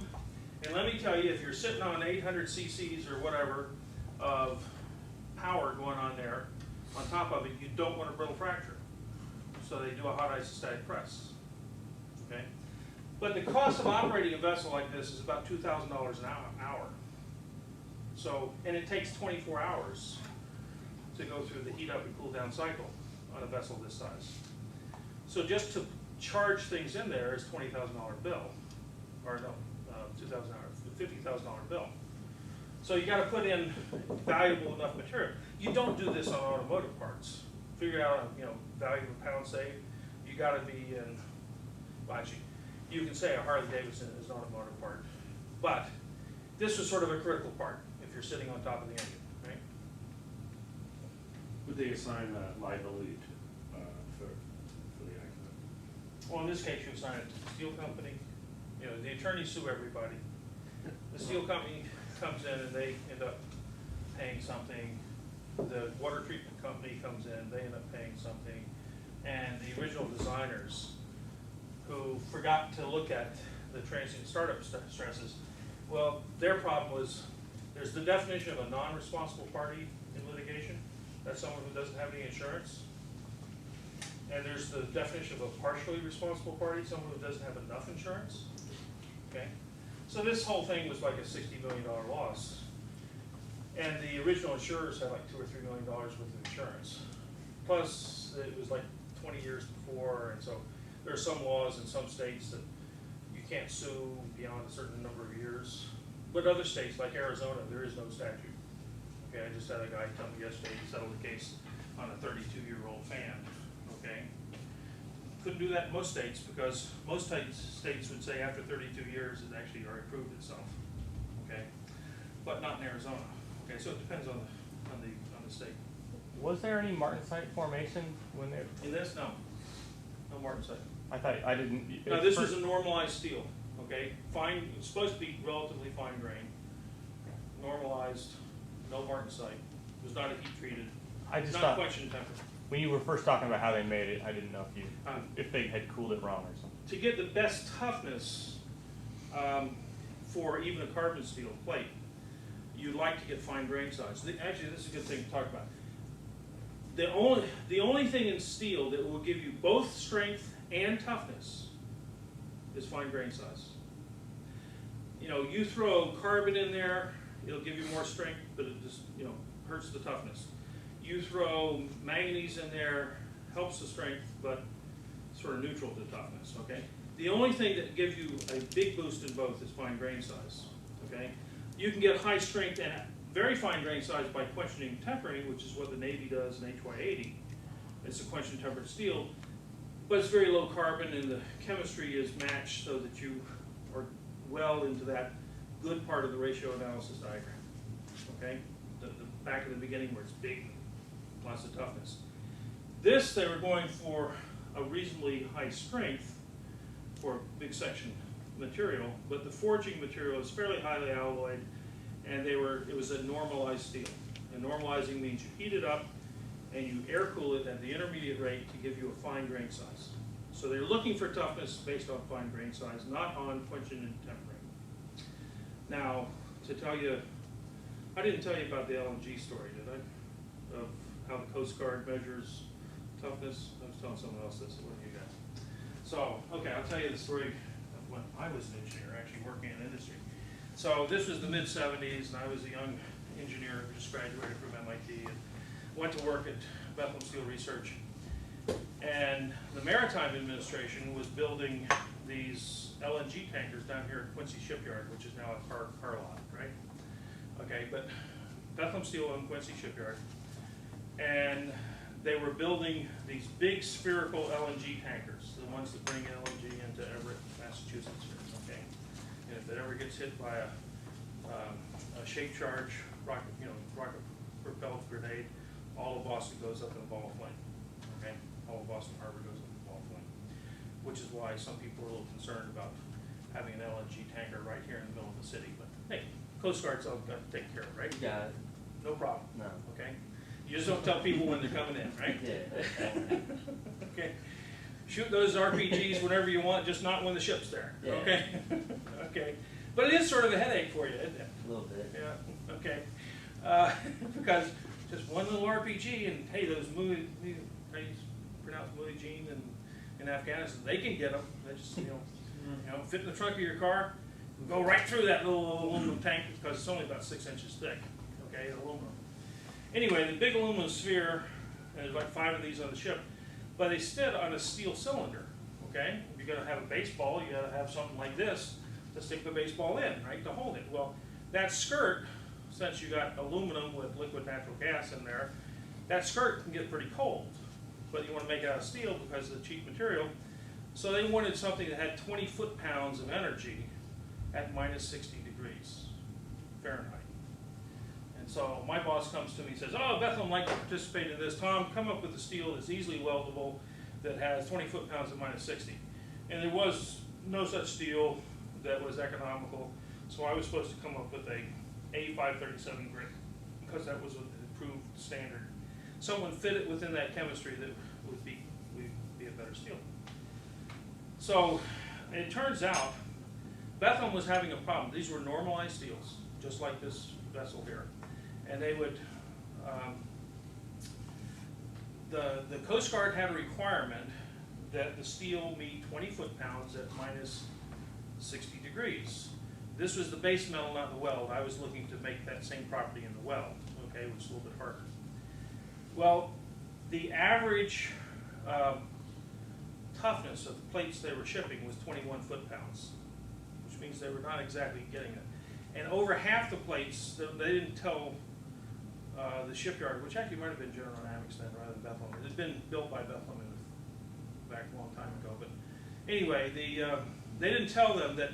Speaker 1: and let me tell you, if you're sitting on 800 cc's or whatever of power going on there, on top of it, you don't want a brittle fracture. So they do a hot isostatic press, okay? But the cost of operating a vessel like this is about $2,000 an hour. So, and it takes 24 hours to go through the heat up and cool down cycle on a vessel this size. So just to charge things in there is $20,000 bill, or no, $2,000, $50,000 bill. So you got to put in valuable enough material. You don't do this on automotive parts. Figure out, value of a pound saved. You got to be in. Well, actually, you can say a Harley-Davidson is an automotive part, but this was sort of a critical part if you're sitting on top of the engine, right?
Speaker 7: Would they assign liability to, for the accident?
Speaker 1: Well, in this case, you assign it to the steel company. You know, the attorneys sue everybody. The steel company comes in and they end up paying something. The water treatment company comes in, they end up paying something. And the original designers who forgot to look at the transient startup stresses, well, their problem was, there's the definition of a non-responsible party in litigation. That's someone who doesn't have any insurance. And there's the definition of a partially responsible party, someone who doesn't have enough insurance. Okay? So this whole thing was like a $60 million loss. And the original insurers had like $2 or $3 million worth of insurance. Plus, it was like 20 years before, and so there are some laws in some states that you can't sue beyond a certain number of years. But other states, like Arizona, there is no statute. Okay, I just had a guy tell me yesterday he settled a case on a 32-year-old fan. Okay, couldn't do that in most states because most states would say after 32 years it actually already proved itself. Okay, but not in Arizona. Okay, so it depends on the state.
Speaker 2: Was there any Martensite formation when they?
Speaker 1: In this, no Martensite.
Speaker 2: I thought I didn't.
Speaker 1: No, this was a normalized steel. Okay, fine. It's supposed to be relatively fine grain. Normalized, no Martensite. It was not a heat treated.
Speaker 2: I just
Speaker 1: not
Speaker 2: thought
Speaker 1: quenching temperature.
Speaker 2: when you were first talking about how they made it, I didn't know if they had cooled it wrong or something.
Speaker 1: To get the best toughness for even a carbon steel plate, you'd like to get fine grain size. Actually, this is a good thing to talk about. The only thing in steel that will give you both strength and toughness is fine grain size. You know, you throw carbon in there, it'll give you more strength, but it just, you know, hurts the toughness. You throw manganese in there, helps the strength, but sort of neutral to toughness, okay? The only thing that gives you a big boost in both is fine grain size, okay? You can get high strength and very fine grain size by quenching and tempering, which is what the Navy does in HY80. It's a quench and tempered steel, but it's very low carbon and the chemistry is matched so that you are well into that good part of the ratio analysis diagram, okay? The back of the beginning where it's big, lots of toughness. This, they were going for a reasonably high strength for big section material, but the forging material is fairly highly alloyed, and it was a normalized steel. And normalizing means you heat it up and you air cool it at the intermediate rate to give you a fine grain size. So they're looking for toughness based on fine grain size, not on quenching and tempering. Now, to tell you, I didn't tell you about the LNG story, did I? Of how the Coast Guard measures toughness. I was telling someone else this, it wasn't you guys. So, okay, I'll tell you the story of when I was an engineer, actually working in industry. So this was the mid-70s, and I was a young engineer who just graduated from MIT and went to work at Bethlehem Steel Research. And the Maritime Administration was building these LNG tankers down here at Quincy Shipyard, which is now a car lot, right? Okay, but Bethlehem Steel owned Quincy Shipyard, and they were building these big spherical LNG tankers, the ones that bring LNG into Everett, Massachusetts, okay? And if it ever gets hit by a shape charge rocket, rocket propelled grenade, all of Boston goes up in a ball of flame, okay? All of Boston Harbor goes up in a ball of flame, which is why some people are a little concerned about having an LNG tanker right here in the middle of the city. But hey, Coast Guard's all got to take care of it, right?
Speaker 6: Yeah.
Speaker 1: No problem.
Speaker 6: No.
Speaker 1: Okay? You just don't tell people when they're coming in, right?
Speaker 6: Yeah.
Speaker 1: Okay. Shoot those RPGs whenever you want, just not when the ship's there.
Speaker 6: Yeah.
Speaker 1: Okay? Okay. But it is sort of a headache for you, isn't it?
Speaker 6: A little bit.
Speaker 1: Yeah. Okay. Because just one little RPG, and hey, those how you pronounce Mujahideen in Afghanistan, they can get them. They just fit in the trunk of your car, and go right through that little aluminum tank because it's only about 6 inches thick. Okay, aluminum. Anyway, the big aluminum sphere, and there's like 5 of these on the ship, but they stood on a steel cylinder. Okay, if you're going to have a baseball, you got to have something like this to stick the baseball in, right, to hold it. Well, that skirt, since you got aluminum with liquid natural gas in there, that skirt can get pretty cold. But you want to make it out of steel because of the cheap material. So they wanted something that had 20 foot-pounds of energy at minus 60 degrees Fahrenheit. And so my boss comes to me and says, oh, Bethlehem like to participate in this. Tom, come up with a steel that's easily weldable that has 20 foot-pounds at minus 60. And there was no such steel that was economical, so I was supposed to come up with a A537 grit, because that was an approved standard. Someone fit it within that chemistry that would be a better steel. So it turns out Bethlehem was having a problem. These were normalized steels, just like this vessel here. And they would, the Coast Guard had a requirement that the steel meet 20 foot-pounds at minus 60 degrees. This was the base metal, not the weld. I was looking to make that same property in the weld, okay, which is a little bit harder. Well, the average toughness of the plates they were shipping was 21 foot-pounds, which means they were not exactly getting it. And over half the plates, they didn't tell the shipyard, which actually might have been General Dynamics then rather than Bethlehem. It had been built by Bethlehem back a long time ago. But anyway, they didn't tell them that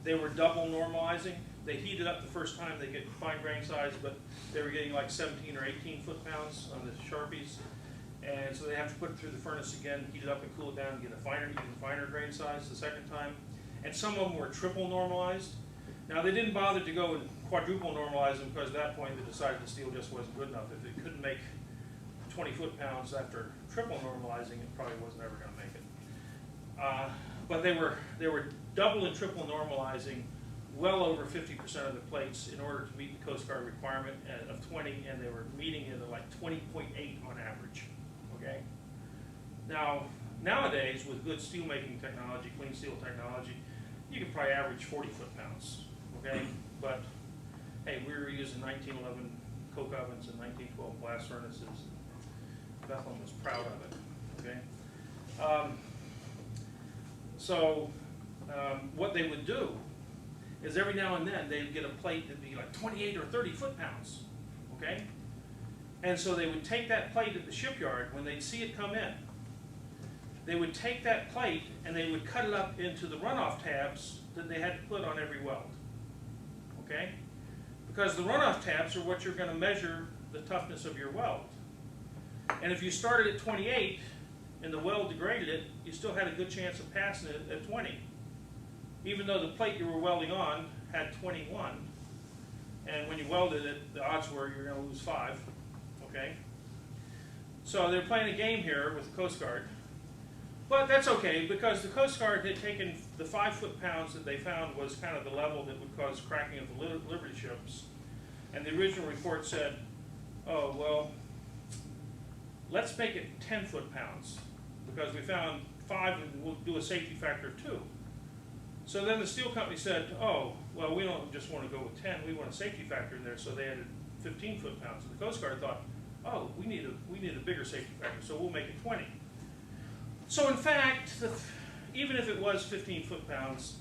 Speaker 1: they were double normalizing. They heated up the first time, they get fine grain size, but they were getting like 17 or 18 foot-pounds on the Sharpies. And so they have to put it through the furnace again, heat it up and cool it down, and get a finer grain size the second time. And some of them were triple normalized. Now they didn't bother to go and quadruple normalize them, because at that point they decided the steel just wasn't good enough. If it couldn't make 20 foot-pounds after triple normalizing, it probably wasn't ever going to make it. But they were double and triple normalizing well over 50% of the plates in order to meet the Coast Guard requirement of 20, and they were meeting it at like 20.8 on average. Okay. Now nowadays, with good steel making technology, clean steel technology, you could probably average 40 foot-pounds. Okay, but hey, we were using 1911 coke ovens and 1912 blast furnaces. Bethlehem was proud of it. Okay. What they would do is every now and then they'd get a plate that'd be like 28 or 30 foot-pounds, okay? And so they would take that plate at the shipyard when they'd see it come in. They would take that plate and they would cut it up into the runoff tabs that they had to put on every weld, okay? Because the runoff tabs are what you're going to measure the toughness of your weld. And if you started at 28 and the weld degraded it, you still had a good chance of passing it at 20. Even though the plate you were welding on had 21, and when you welded it, the odds were you're going to lose 5, okay? So they're playing a game here with the Coast Guard. But that's okay, because the Coast Guard had taken the 5 foot-pounds that they found was kind of the level that would cause cracking of the Liberty ships. And the original report said, oh, well, let's make it 10 foot-pounds, because we found 5 and we'll do a safety factor of 2. So then the steel company said, oh, well, we don't just want to go with 10, we want a safety factor in there, so they added 15 foot-pounds. And the Coast Guard thought, oh, we need a bigger safety factor, so we'll make it 20. So in fact, even if it was 15 foot-pounds,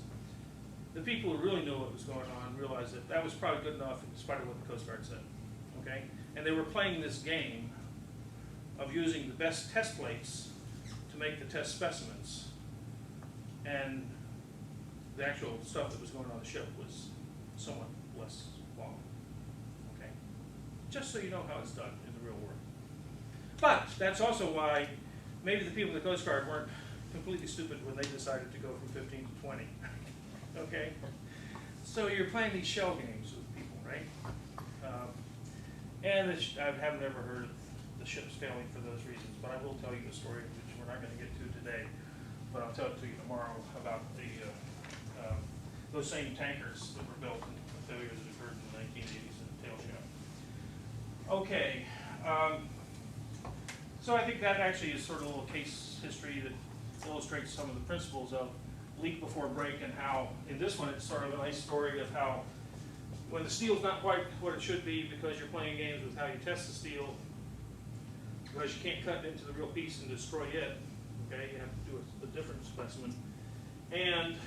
Speaker 1: the people who really knew what was going on realized that that was probably good enough in spite of what the Coast Guard said, okay? And they were playing this game of using the best test plates to make the test specimens. And the actual stuff that was going on the ship was somewhat less quality, okay? Just so you know how it's done in the real world. But that's also why maybe the people in the Coast Guard weren't completely stupid when they decided to go from 15 to 20, okay? So you're playing these shell games with people, right? And I haven't ever heard of the ships failing for those reasons, but I will tell you a story which we're not going to get to today, but I'll tell it to you tomorrow about those same tankers that were built and the failures that occurred in the 1980s in the tail shaft. Okay, so I think that actually is sort of a little case history that illustrates some of the principles of leak before break, and how, in this one, it's sort of a nice story of how when the steel's not quite what it should be because you're playing games with how you test the steel, because you can't cut it into the real piece and destroy it, okay, you have to do a different specimen. And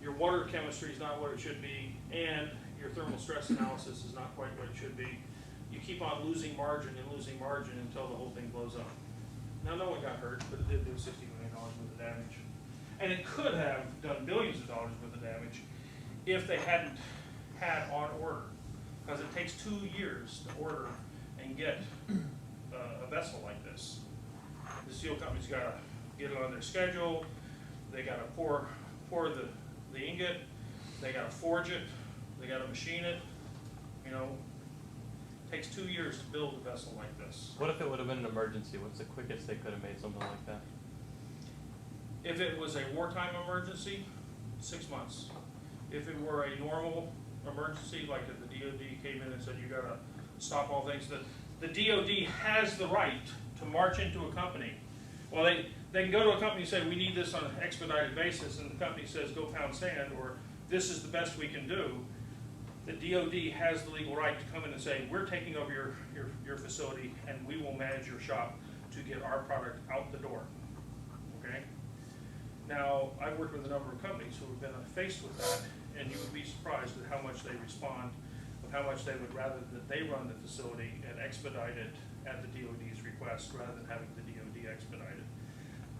Speaker 1: your water chemistry is not what it should be, and your thermal stress analysis is not quite what it should be. You keep on losing margin until the whole thing blows up. Now, no one got hurt, but it did do $60 million worth of damage. And it could have done billions of dollars worth of damage if they hadn't had on order because it takes 2 years to order and get a vessel like this. The steel company's got to get it on their schedule. They got to pour the ingot. They got to forge it. They got to machine it. You know, it takes 2 years to build a vessel like this.
Speaker 2: What if it would have been an emergency? What's the quickest they could have made something like that?
Speaker 1: If it was a wartime emergency, 6 months. If it were a normal emergency, like if the DOD came in and said you gotta stop all things, the DOD has the right to march into a company. Well, they can go to a company and say, we need this on an expedited basis, and the company says, go pound sand, or this is the best we can do. The DOD has the legal right to come in and say, we're taking over your facility, and we will manage your shop to get our product out the door, okay? Now, I've worked with a number of companies who have been faced with that, and you would be surprised at how much they respond, of how much they would rather that they run the facility and expedite it at the DOD's request rather than having the DOD expedite it.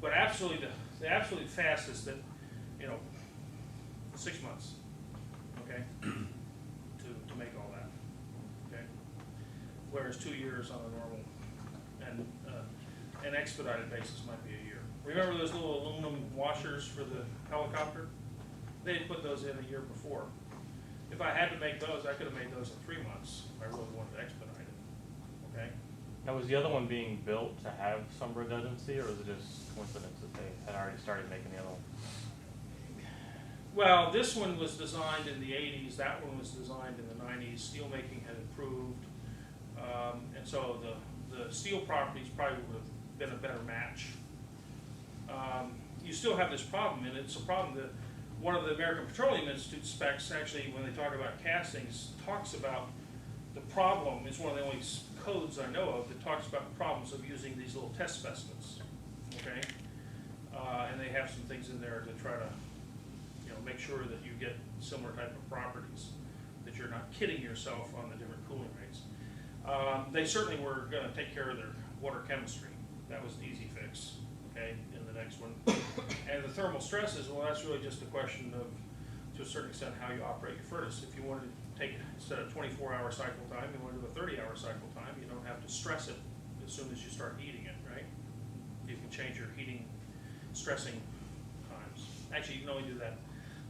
Speaker 1: But absolutely, the absolute fastest that, you know, 6 months, okay, to make all that, okay? Whereas 2 years on a normal and an expedited basis might be a year. Remember those little aluminum washers for the helicopter? They had put those in a year before. If I had to make those, I could have made those in 3 months if I really wanted to expedite it, okay?
Speaker 2: Now, was the other one being built to have some redundancy, or was it just coincidence that they had already started making the other one?
Speaker 1: Well, this one was designed in the 80s, that one was designed in the 90s. Steel making had improved, and so the steel properties probably would have been a better match. You still have this problem, and it's a problem that one of the American Petroleum Institute specs, actually, when they talk about castings, talks about the problem. It's one of the only codes I know of that talks about the problems of using these little test specimens, okay? And they have some things in there to try to, you know, make sure that you get similar type of properties, that you're not kidding yourself on the different cooling rates. They certainly were going to take care of their water chemistry. That was an easy fix, okay, in the next one. And the thermal stresses, well, that's really just a question of, to a certain extent, how you operate your furnace. If you wanted to take, instead of 24-hour cycle time, you want to do a 30-hour cycle time, you don't have to stress it as soon as you start heating it, right? You can change your heating stressing times. Actually, you can only do that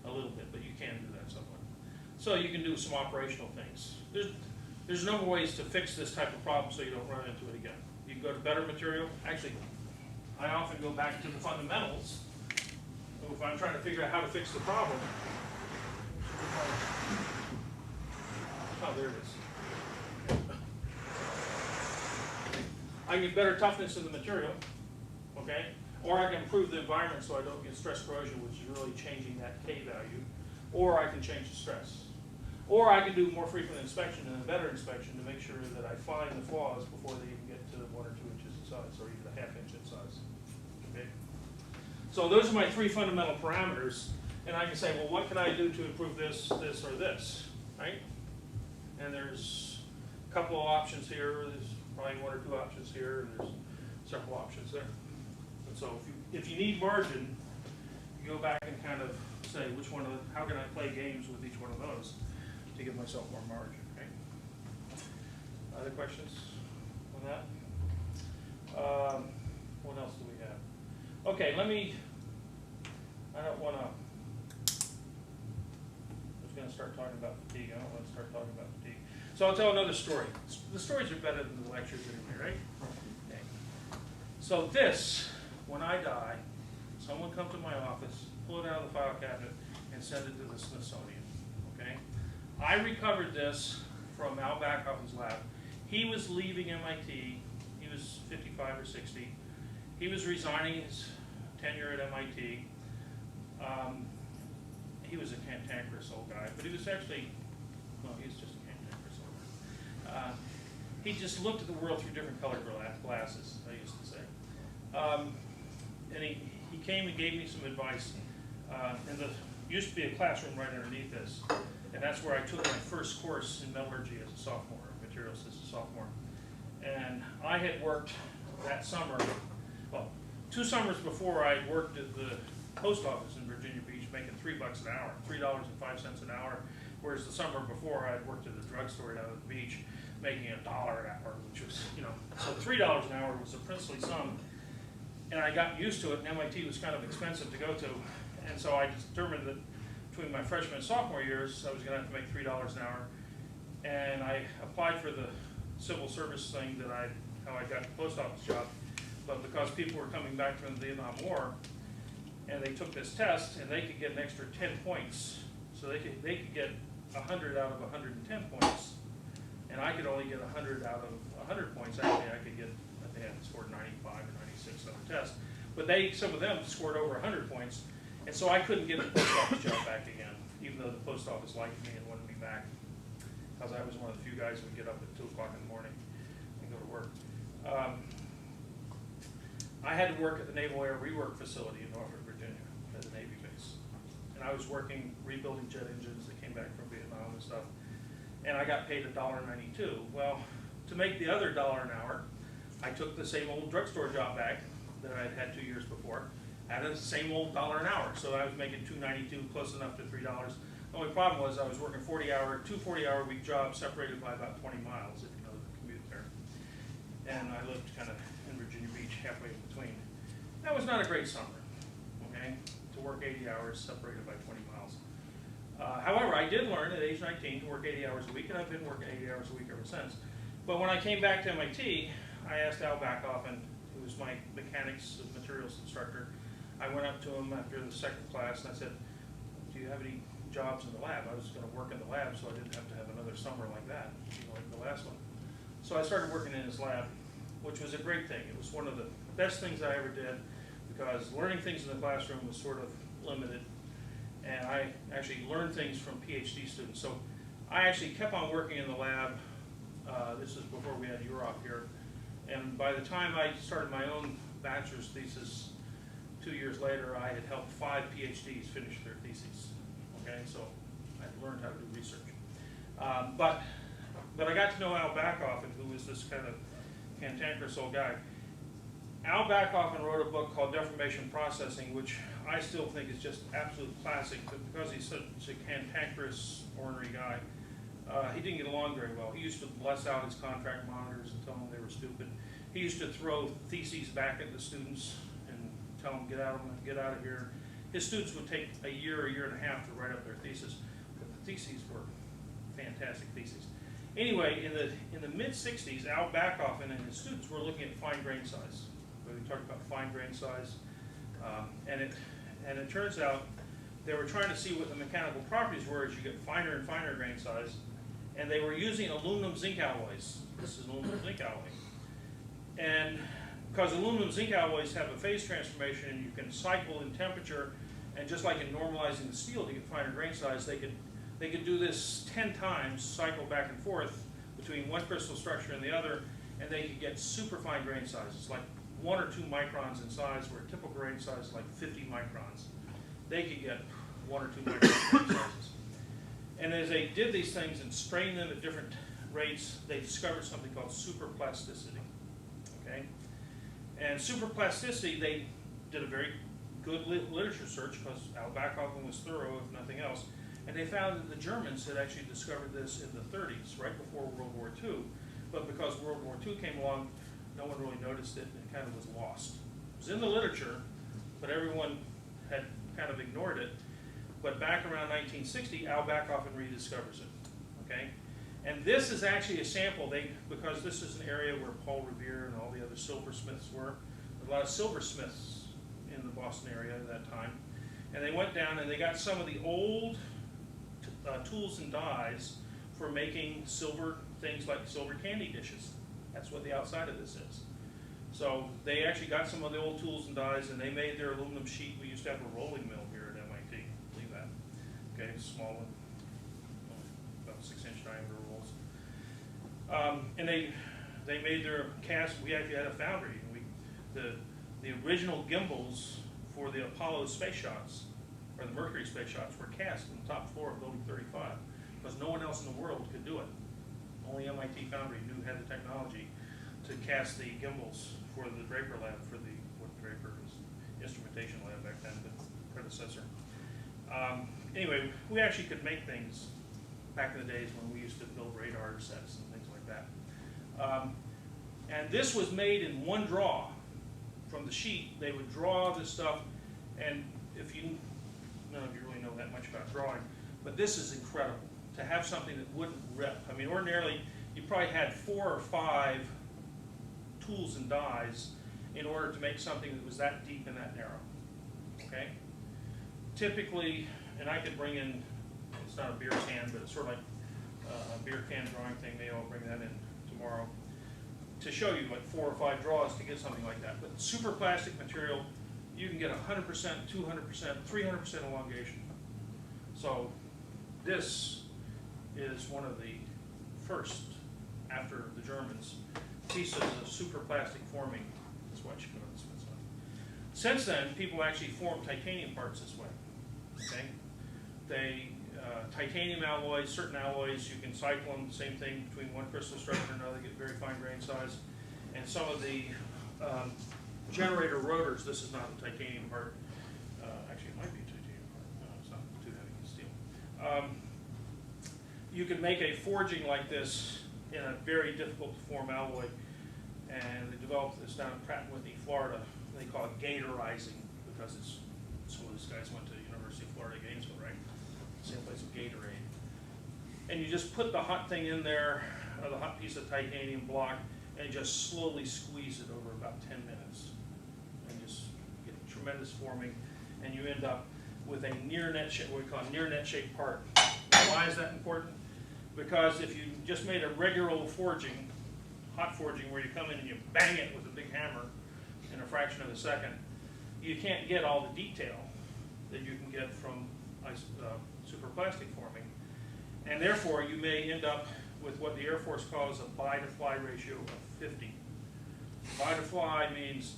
Speaker 1: a little bit, but you can do that somewhat. So you can do some operational things. There's a number of ways to fix this type of problem so you don't run into it again. You can go to better material. Actually, I often go back to the fundamentals. If I'm trying to figure out how to fix the problem, oh, there it is. I can get better toughness in the material, okay? Or I can improve the environment so I don't get stress corrosion, which is really changing that K value. Or I can change the stress. Or I can do more frequent inspection and a better inspection to make sure that I find the flaws before they even get to 1 or 2 inches in size, or even a ½ inch in size. Okay? So those are my 3 fundamental parameters, and I can say, well, what can I do to improve this, this, or this, right? And there's a couple of options here. There's probably 1 or 2 options here, and there's several options there. And so if you need margin, you go back and kind of say which one of the, how can I play games with each one of those to give myself more margin, right? Other questions on that? What else do we have? Okay, I don't want to, I was going to start talking about fatigue. I don't want to start talking about fatigue. So I'll tell another story. The stories are better than the lectures anyway, right? Okay. So this, when I die, someone come to my office, pull it out of the file cabinet, and send it to the Smithsonian, okay? I recovered this from Al Bachhoffen's lab. He was leaving MIT. He was 55 or 60. He was resigning his tenure at MIT. He was a cantankerous old guy, but he was actually, no, he was just a cantankerous old guy. He just looked at the world through different colored glasses, I used to say. And he came and gave me some advice. And there used to be a classroom right underneath this, and that's where I took my first course in metallurgy as a sophomore, materials as a sophomore. And I had worked that summer, well, 2 summers before, I had worked at the post office in Virginia Beach making $3 an hour, $3.05 an hour, Whereas the summer before, I had worked at a drugstore down at the beach, making $1 an hour, which was, you know, so $3 an hour was a princely sum. And I got used to it, and MIT was kind of expensive to go to. And so I determined that between my freshman and sophomore years, I was gonna have to make $3 an hour. And I applied for the civil service thing how I got the post office job. But because people were coming back from the Vietnam War, and they took this test, and they could get an extra 10 points. So they could get 100 out of 110 points. And I could only get 100 out of 100 points. Actually, I think I had scored 95 or 96 on the test. But some of them scored over 100 points. And so I couldn't get the post office job back again, even though the post office liked me and wanted me back. Because I was one of the few guys who would get up at 2 o'clock in the morning and go to work. I had to work at the Naval Air Rework Facility in Norfolk, Virginia, at the Navy base. And I was working, rebuilding jet engines that came back from Vietnam and stuff. And I got paid $1.92. Well, to make the other $1 an hour, I took the same old drugstore job back that I had 2 years before, at the same old $1 an hour. So I was making $2.92, close enough to $3. The only problem was I was working two 40-hour week jobs separated by about 20 miles, if you know the commute there. And I lived kind of in Virginia Beach, halfway in between. That was not a great summer, okay, to work 80 hours separated by 20 miles. However, I did learn at age 19 to work 80 hours a week, and I've been working 80 hours a week ever since. But when I came back to MIT, I asked Al Backoffen, who was my mechanics of materials instructor. I went up to him after the second class and I said, do you have any jobs in the lab? I was going to work in the lab so I didn't have to have another summer like that, like the last one. So I started working in his lab, which was a great thing. It was one of the best things I ever did because learning things in the classroom was sort of limited. And I actually learned things from PhD students. So I actually kept on working in the lab. This is before we had Europe here. And by the time I started my own bachelor's thesis 2 years later, I had helped 5 PhDs finish their theses. Okay, so I learned how to do research. But I got to know Al Backoffen, who was this kind of cantankerous old guy. Al Backoffen wrote a book called Deformation Processing, which I still think is just absolute classic, but because he's such a cantankerous, ornery guy, he didn't get along very well. He used to bless out his contract monitors and tell them they were stupid. He used to throw theses back at the students and tell them, get out of here. His students would take a year and a half to write up their thesis, but the theses were fantastic theses. Anyway, in the mid-60s, Al Backoffen and his students were looking at fine grain size. We talked about fine grain size, and it turns out they were trying to see what the mechanical properties were as you get finer and finer grain size, and they were using aluminum zinc alloys. This is aluminum zinc alloy. And because aluminum zinc alloys have a phase transformation and you can cycle in temperature, and just like in normalizing the steel to get finer grain size, they could do this 10 times, cycle back and forth between one crystal structure and the other, and they could get super fine grain sizes, like 1 or 2 microns in size, where a typical grain size is like 50 microns. They could get 1 or 2 micron grain sizes. And as they did these things and strained them at different rates, they discovered something called superplasticity. Okay? And superplasticity, they did a very good literature search because Al Backoffen was thorough, if nothing else. And they found that the Germans had actually discovered this in the 30s, right before World War II. But because World War II came along, no one really noticed it, and it kind of was lost. It was in the literature, but everyone had kind of ignored it. But back around 1960, Al Backoffen rediscovers it, okay? And this is actually a sample, because this is an area where Paul Revere and all the other silversmiths were. There were a lot of silversmiths in the Boston area at that time. And they went down and they got some of the old tools and dies for making silver things like silver candy dishes. That's what the outside of this is. So they actually got some of the old tools and dies and they made their aluminum sheet. We used to have a rolling mill here at MIT, believe that. Okay, small one, about 6-inch diameter rolls. And they made their cast. We actually had a foundry. The original gimbals for the Apollo space shots, or the Mercury space shots, were cast on the top floor of Building 35 because no one else in the world could do it. Only MIT Foundry had the technology to cast the gimbals for the Draper lab, what Draper was, instrumentation lab back then, the predecessor. Anyway, we actually could make things back in the days when we used to build radar sets and things like that. And this was made in one draw from the sheet. They would draw this stuff, and if you, none of you really know that much about drawing, but this is incredible to have something that wouldn't rip. I mean, ordinarily, you probably had 4 or 5 tools and dies in order to make something that was that deep and that narrow, okay? Typically, and I could bring in, it's not a beer can, but it's sort of like a beer can drawing thing. Maybe I'll bring that in tomorrow to show you like 4 or 5 draws to get something like that. But super plastic material, you can get 100%, 200%, 300% elongation. So this is one of the first, after the Germans, pieces of super plastic forming. That's why you put on this one. Since then, people actually form titanium parts this way. Okay, they titanium alloys, certain alloys, you can cycle them, same thing between one crystal structure and another, get very fine grain size. And some of the generator rotors, this is not a titanium part. Actually, it might be a titanium part. No, it's not too heavy to steel. You can make a forging like this in a very difficult to form alloy, and they developed this down in Pratt & Whitney, Florida. They call it gatorizing because it's, some of these guys went to the University of Florida, Gainesville, right? Same place with Gatorade. And you just put the hot thing in there, the hot piece of titanium block, and just slowly squeeze it over about 10 minutes. And just get tremendous forming, and you end up with a near net shape, what we call a near net shaped part. Why is that important? Because if you just made a regular old forging, hot forging, where you come in and you bang it with a big hammer in a fraction of a second, you can't get all the detail that you can get from superplastic forming. And therefore, you may end up with what the Air Force calls a buy-to-fly ratio of 50. Buy-to-fly means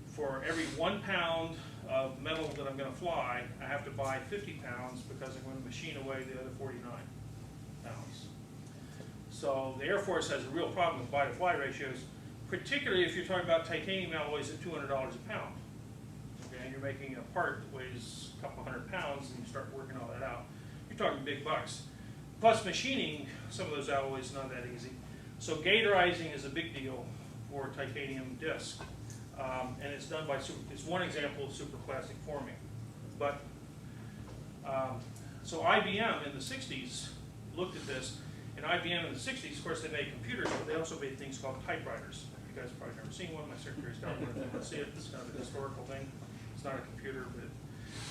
Speaker 1: for every 1 pound of metal that I'm going to fly, I have to buy 50 pounds because I'm going to machine away the other 49 pounds. So the Air Force has a real problem with buy-to-fly ratios, particularly if you're talking about titanium alloys at $200 a pound. Okay, and you're making a part that weighs a couple hundred pounds, and you start working all that out. You're talking big bucks. Plus machining some of those alloys is not that easy. So gatorizing is a big deal for titanium disc. And it's done by, it's one example of superplastic forming. But, so IBM in the 60s looked at this, and IBM in the 60s, of course, they made computers, but they also made things called typewriters. You guys have probably never seen one. My secretary's got one. If you want to see it, it's kind of a historical thing. It's not a computer, but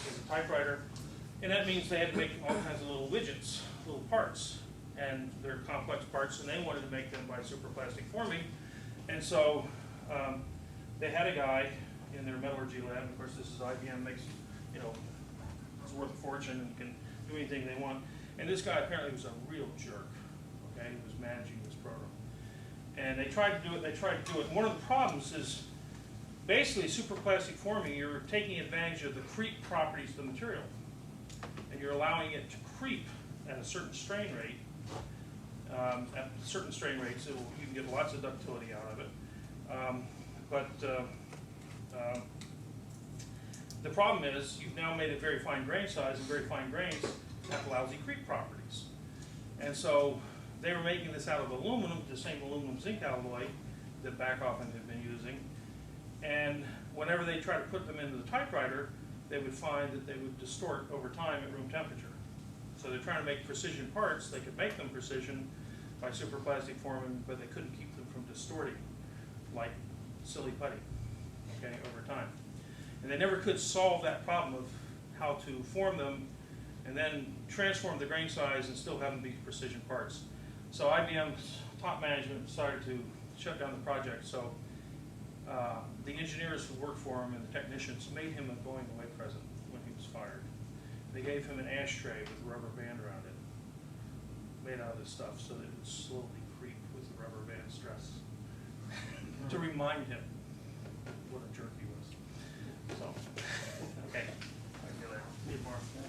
Speaker 1: it's a typewriter. And that means they had to make all kinds of little widgets, little parts, and they're complex parts, and they wanted to make them by superplastic forming. And so they had a guy in their metallurgy lab. Of course, this is IBM, makes, you know, it's worth a fortune and can do anything they want. And this guy apparently was a real jerk. Okay, he was managing this program. And they tried to do it, And one of the problems is basically superplastic forming, you're taking advantage of the creep properties of the material. And you're allowing it to creep at a certain strain rate. At certain strain rates, you can get lots of ductility out of it. The problem is you've now made it very fine grain size, and very fine grains have lousy creep properties. And so they were making this out of aluminum, the same aluminum zinc alloy that Backoffen had been using. And whenever they tried to put them into the typewriter, they would find that they would distort over time at room temperature. So they're trying to make precision parts. They could make them precision by superplastic forming, but they couldn't keep them from distorting like silly putty, okay, over time. And they never could solve that problem of how to form them and then transform the grain size and still have them be precision parts. So IBM's top management decided to shut down the project. So the engineers who worked for him and the technicians made him a going away present when he was fired. They gave him an ashtray with a rubber band around it, made out of this stuff so that it would slowly creep with the rubber band stress to remind him what a jerk he was. So, okay, I'll get there. Need more.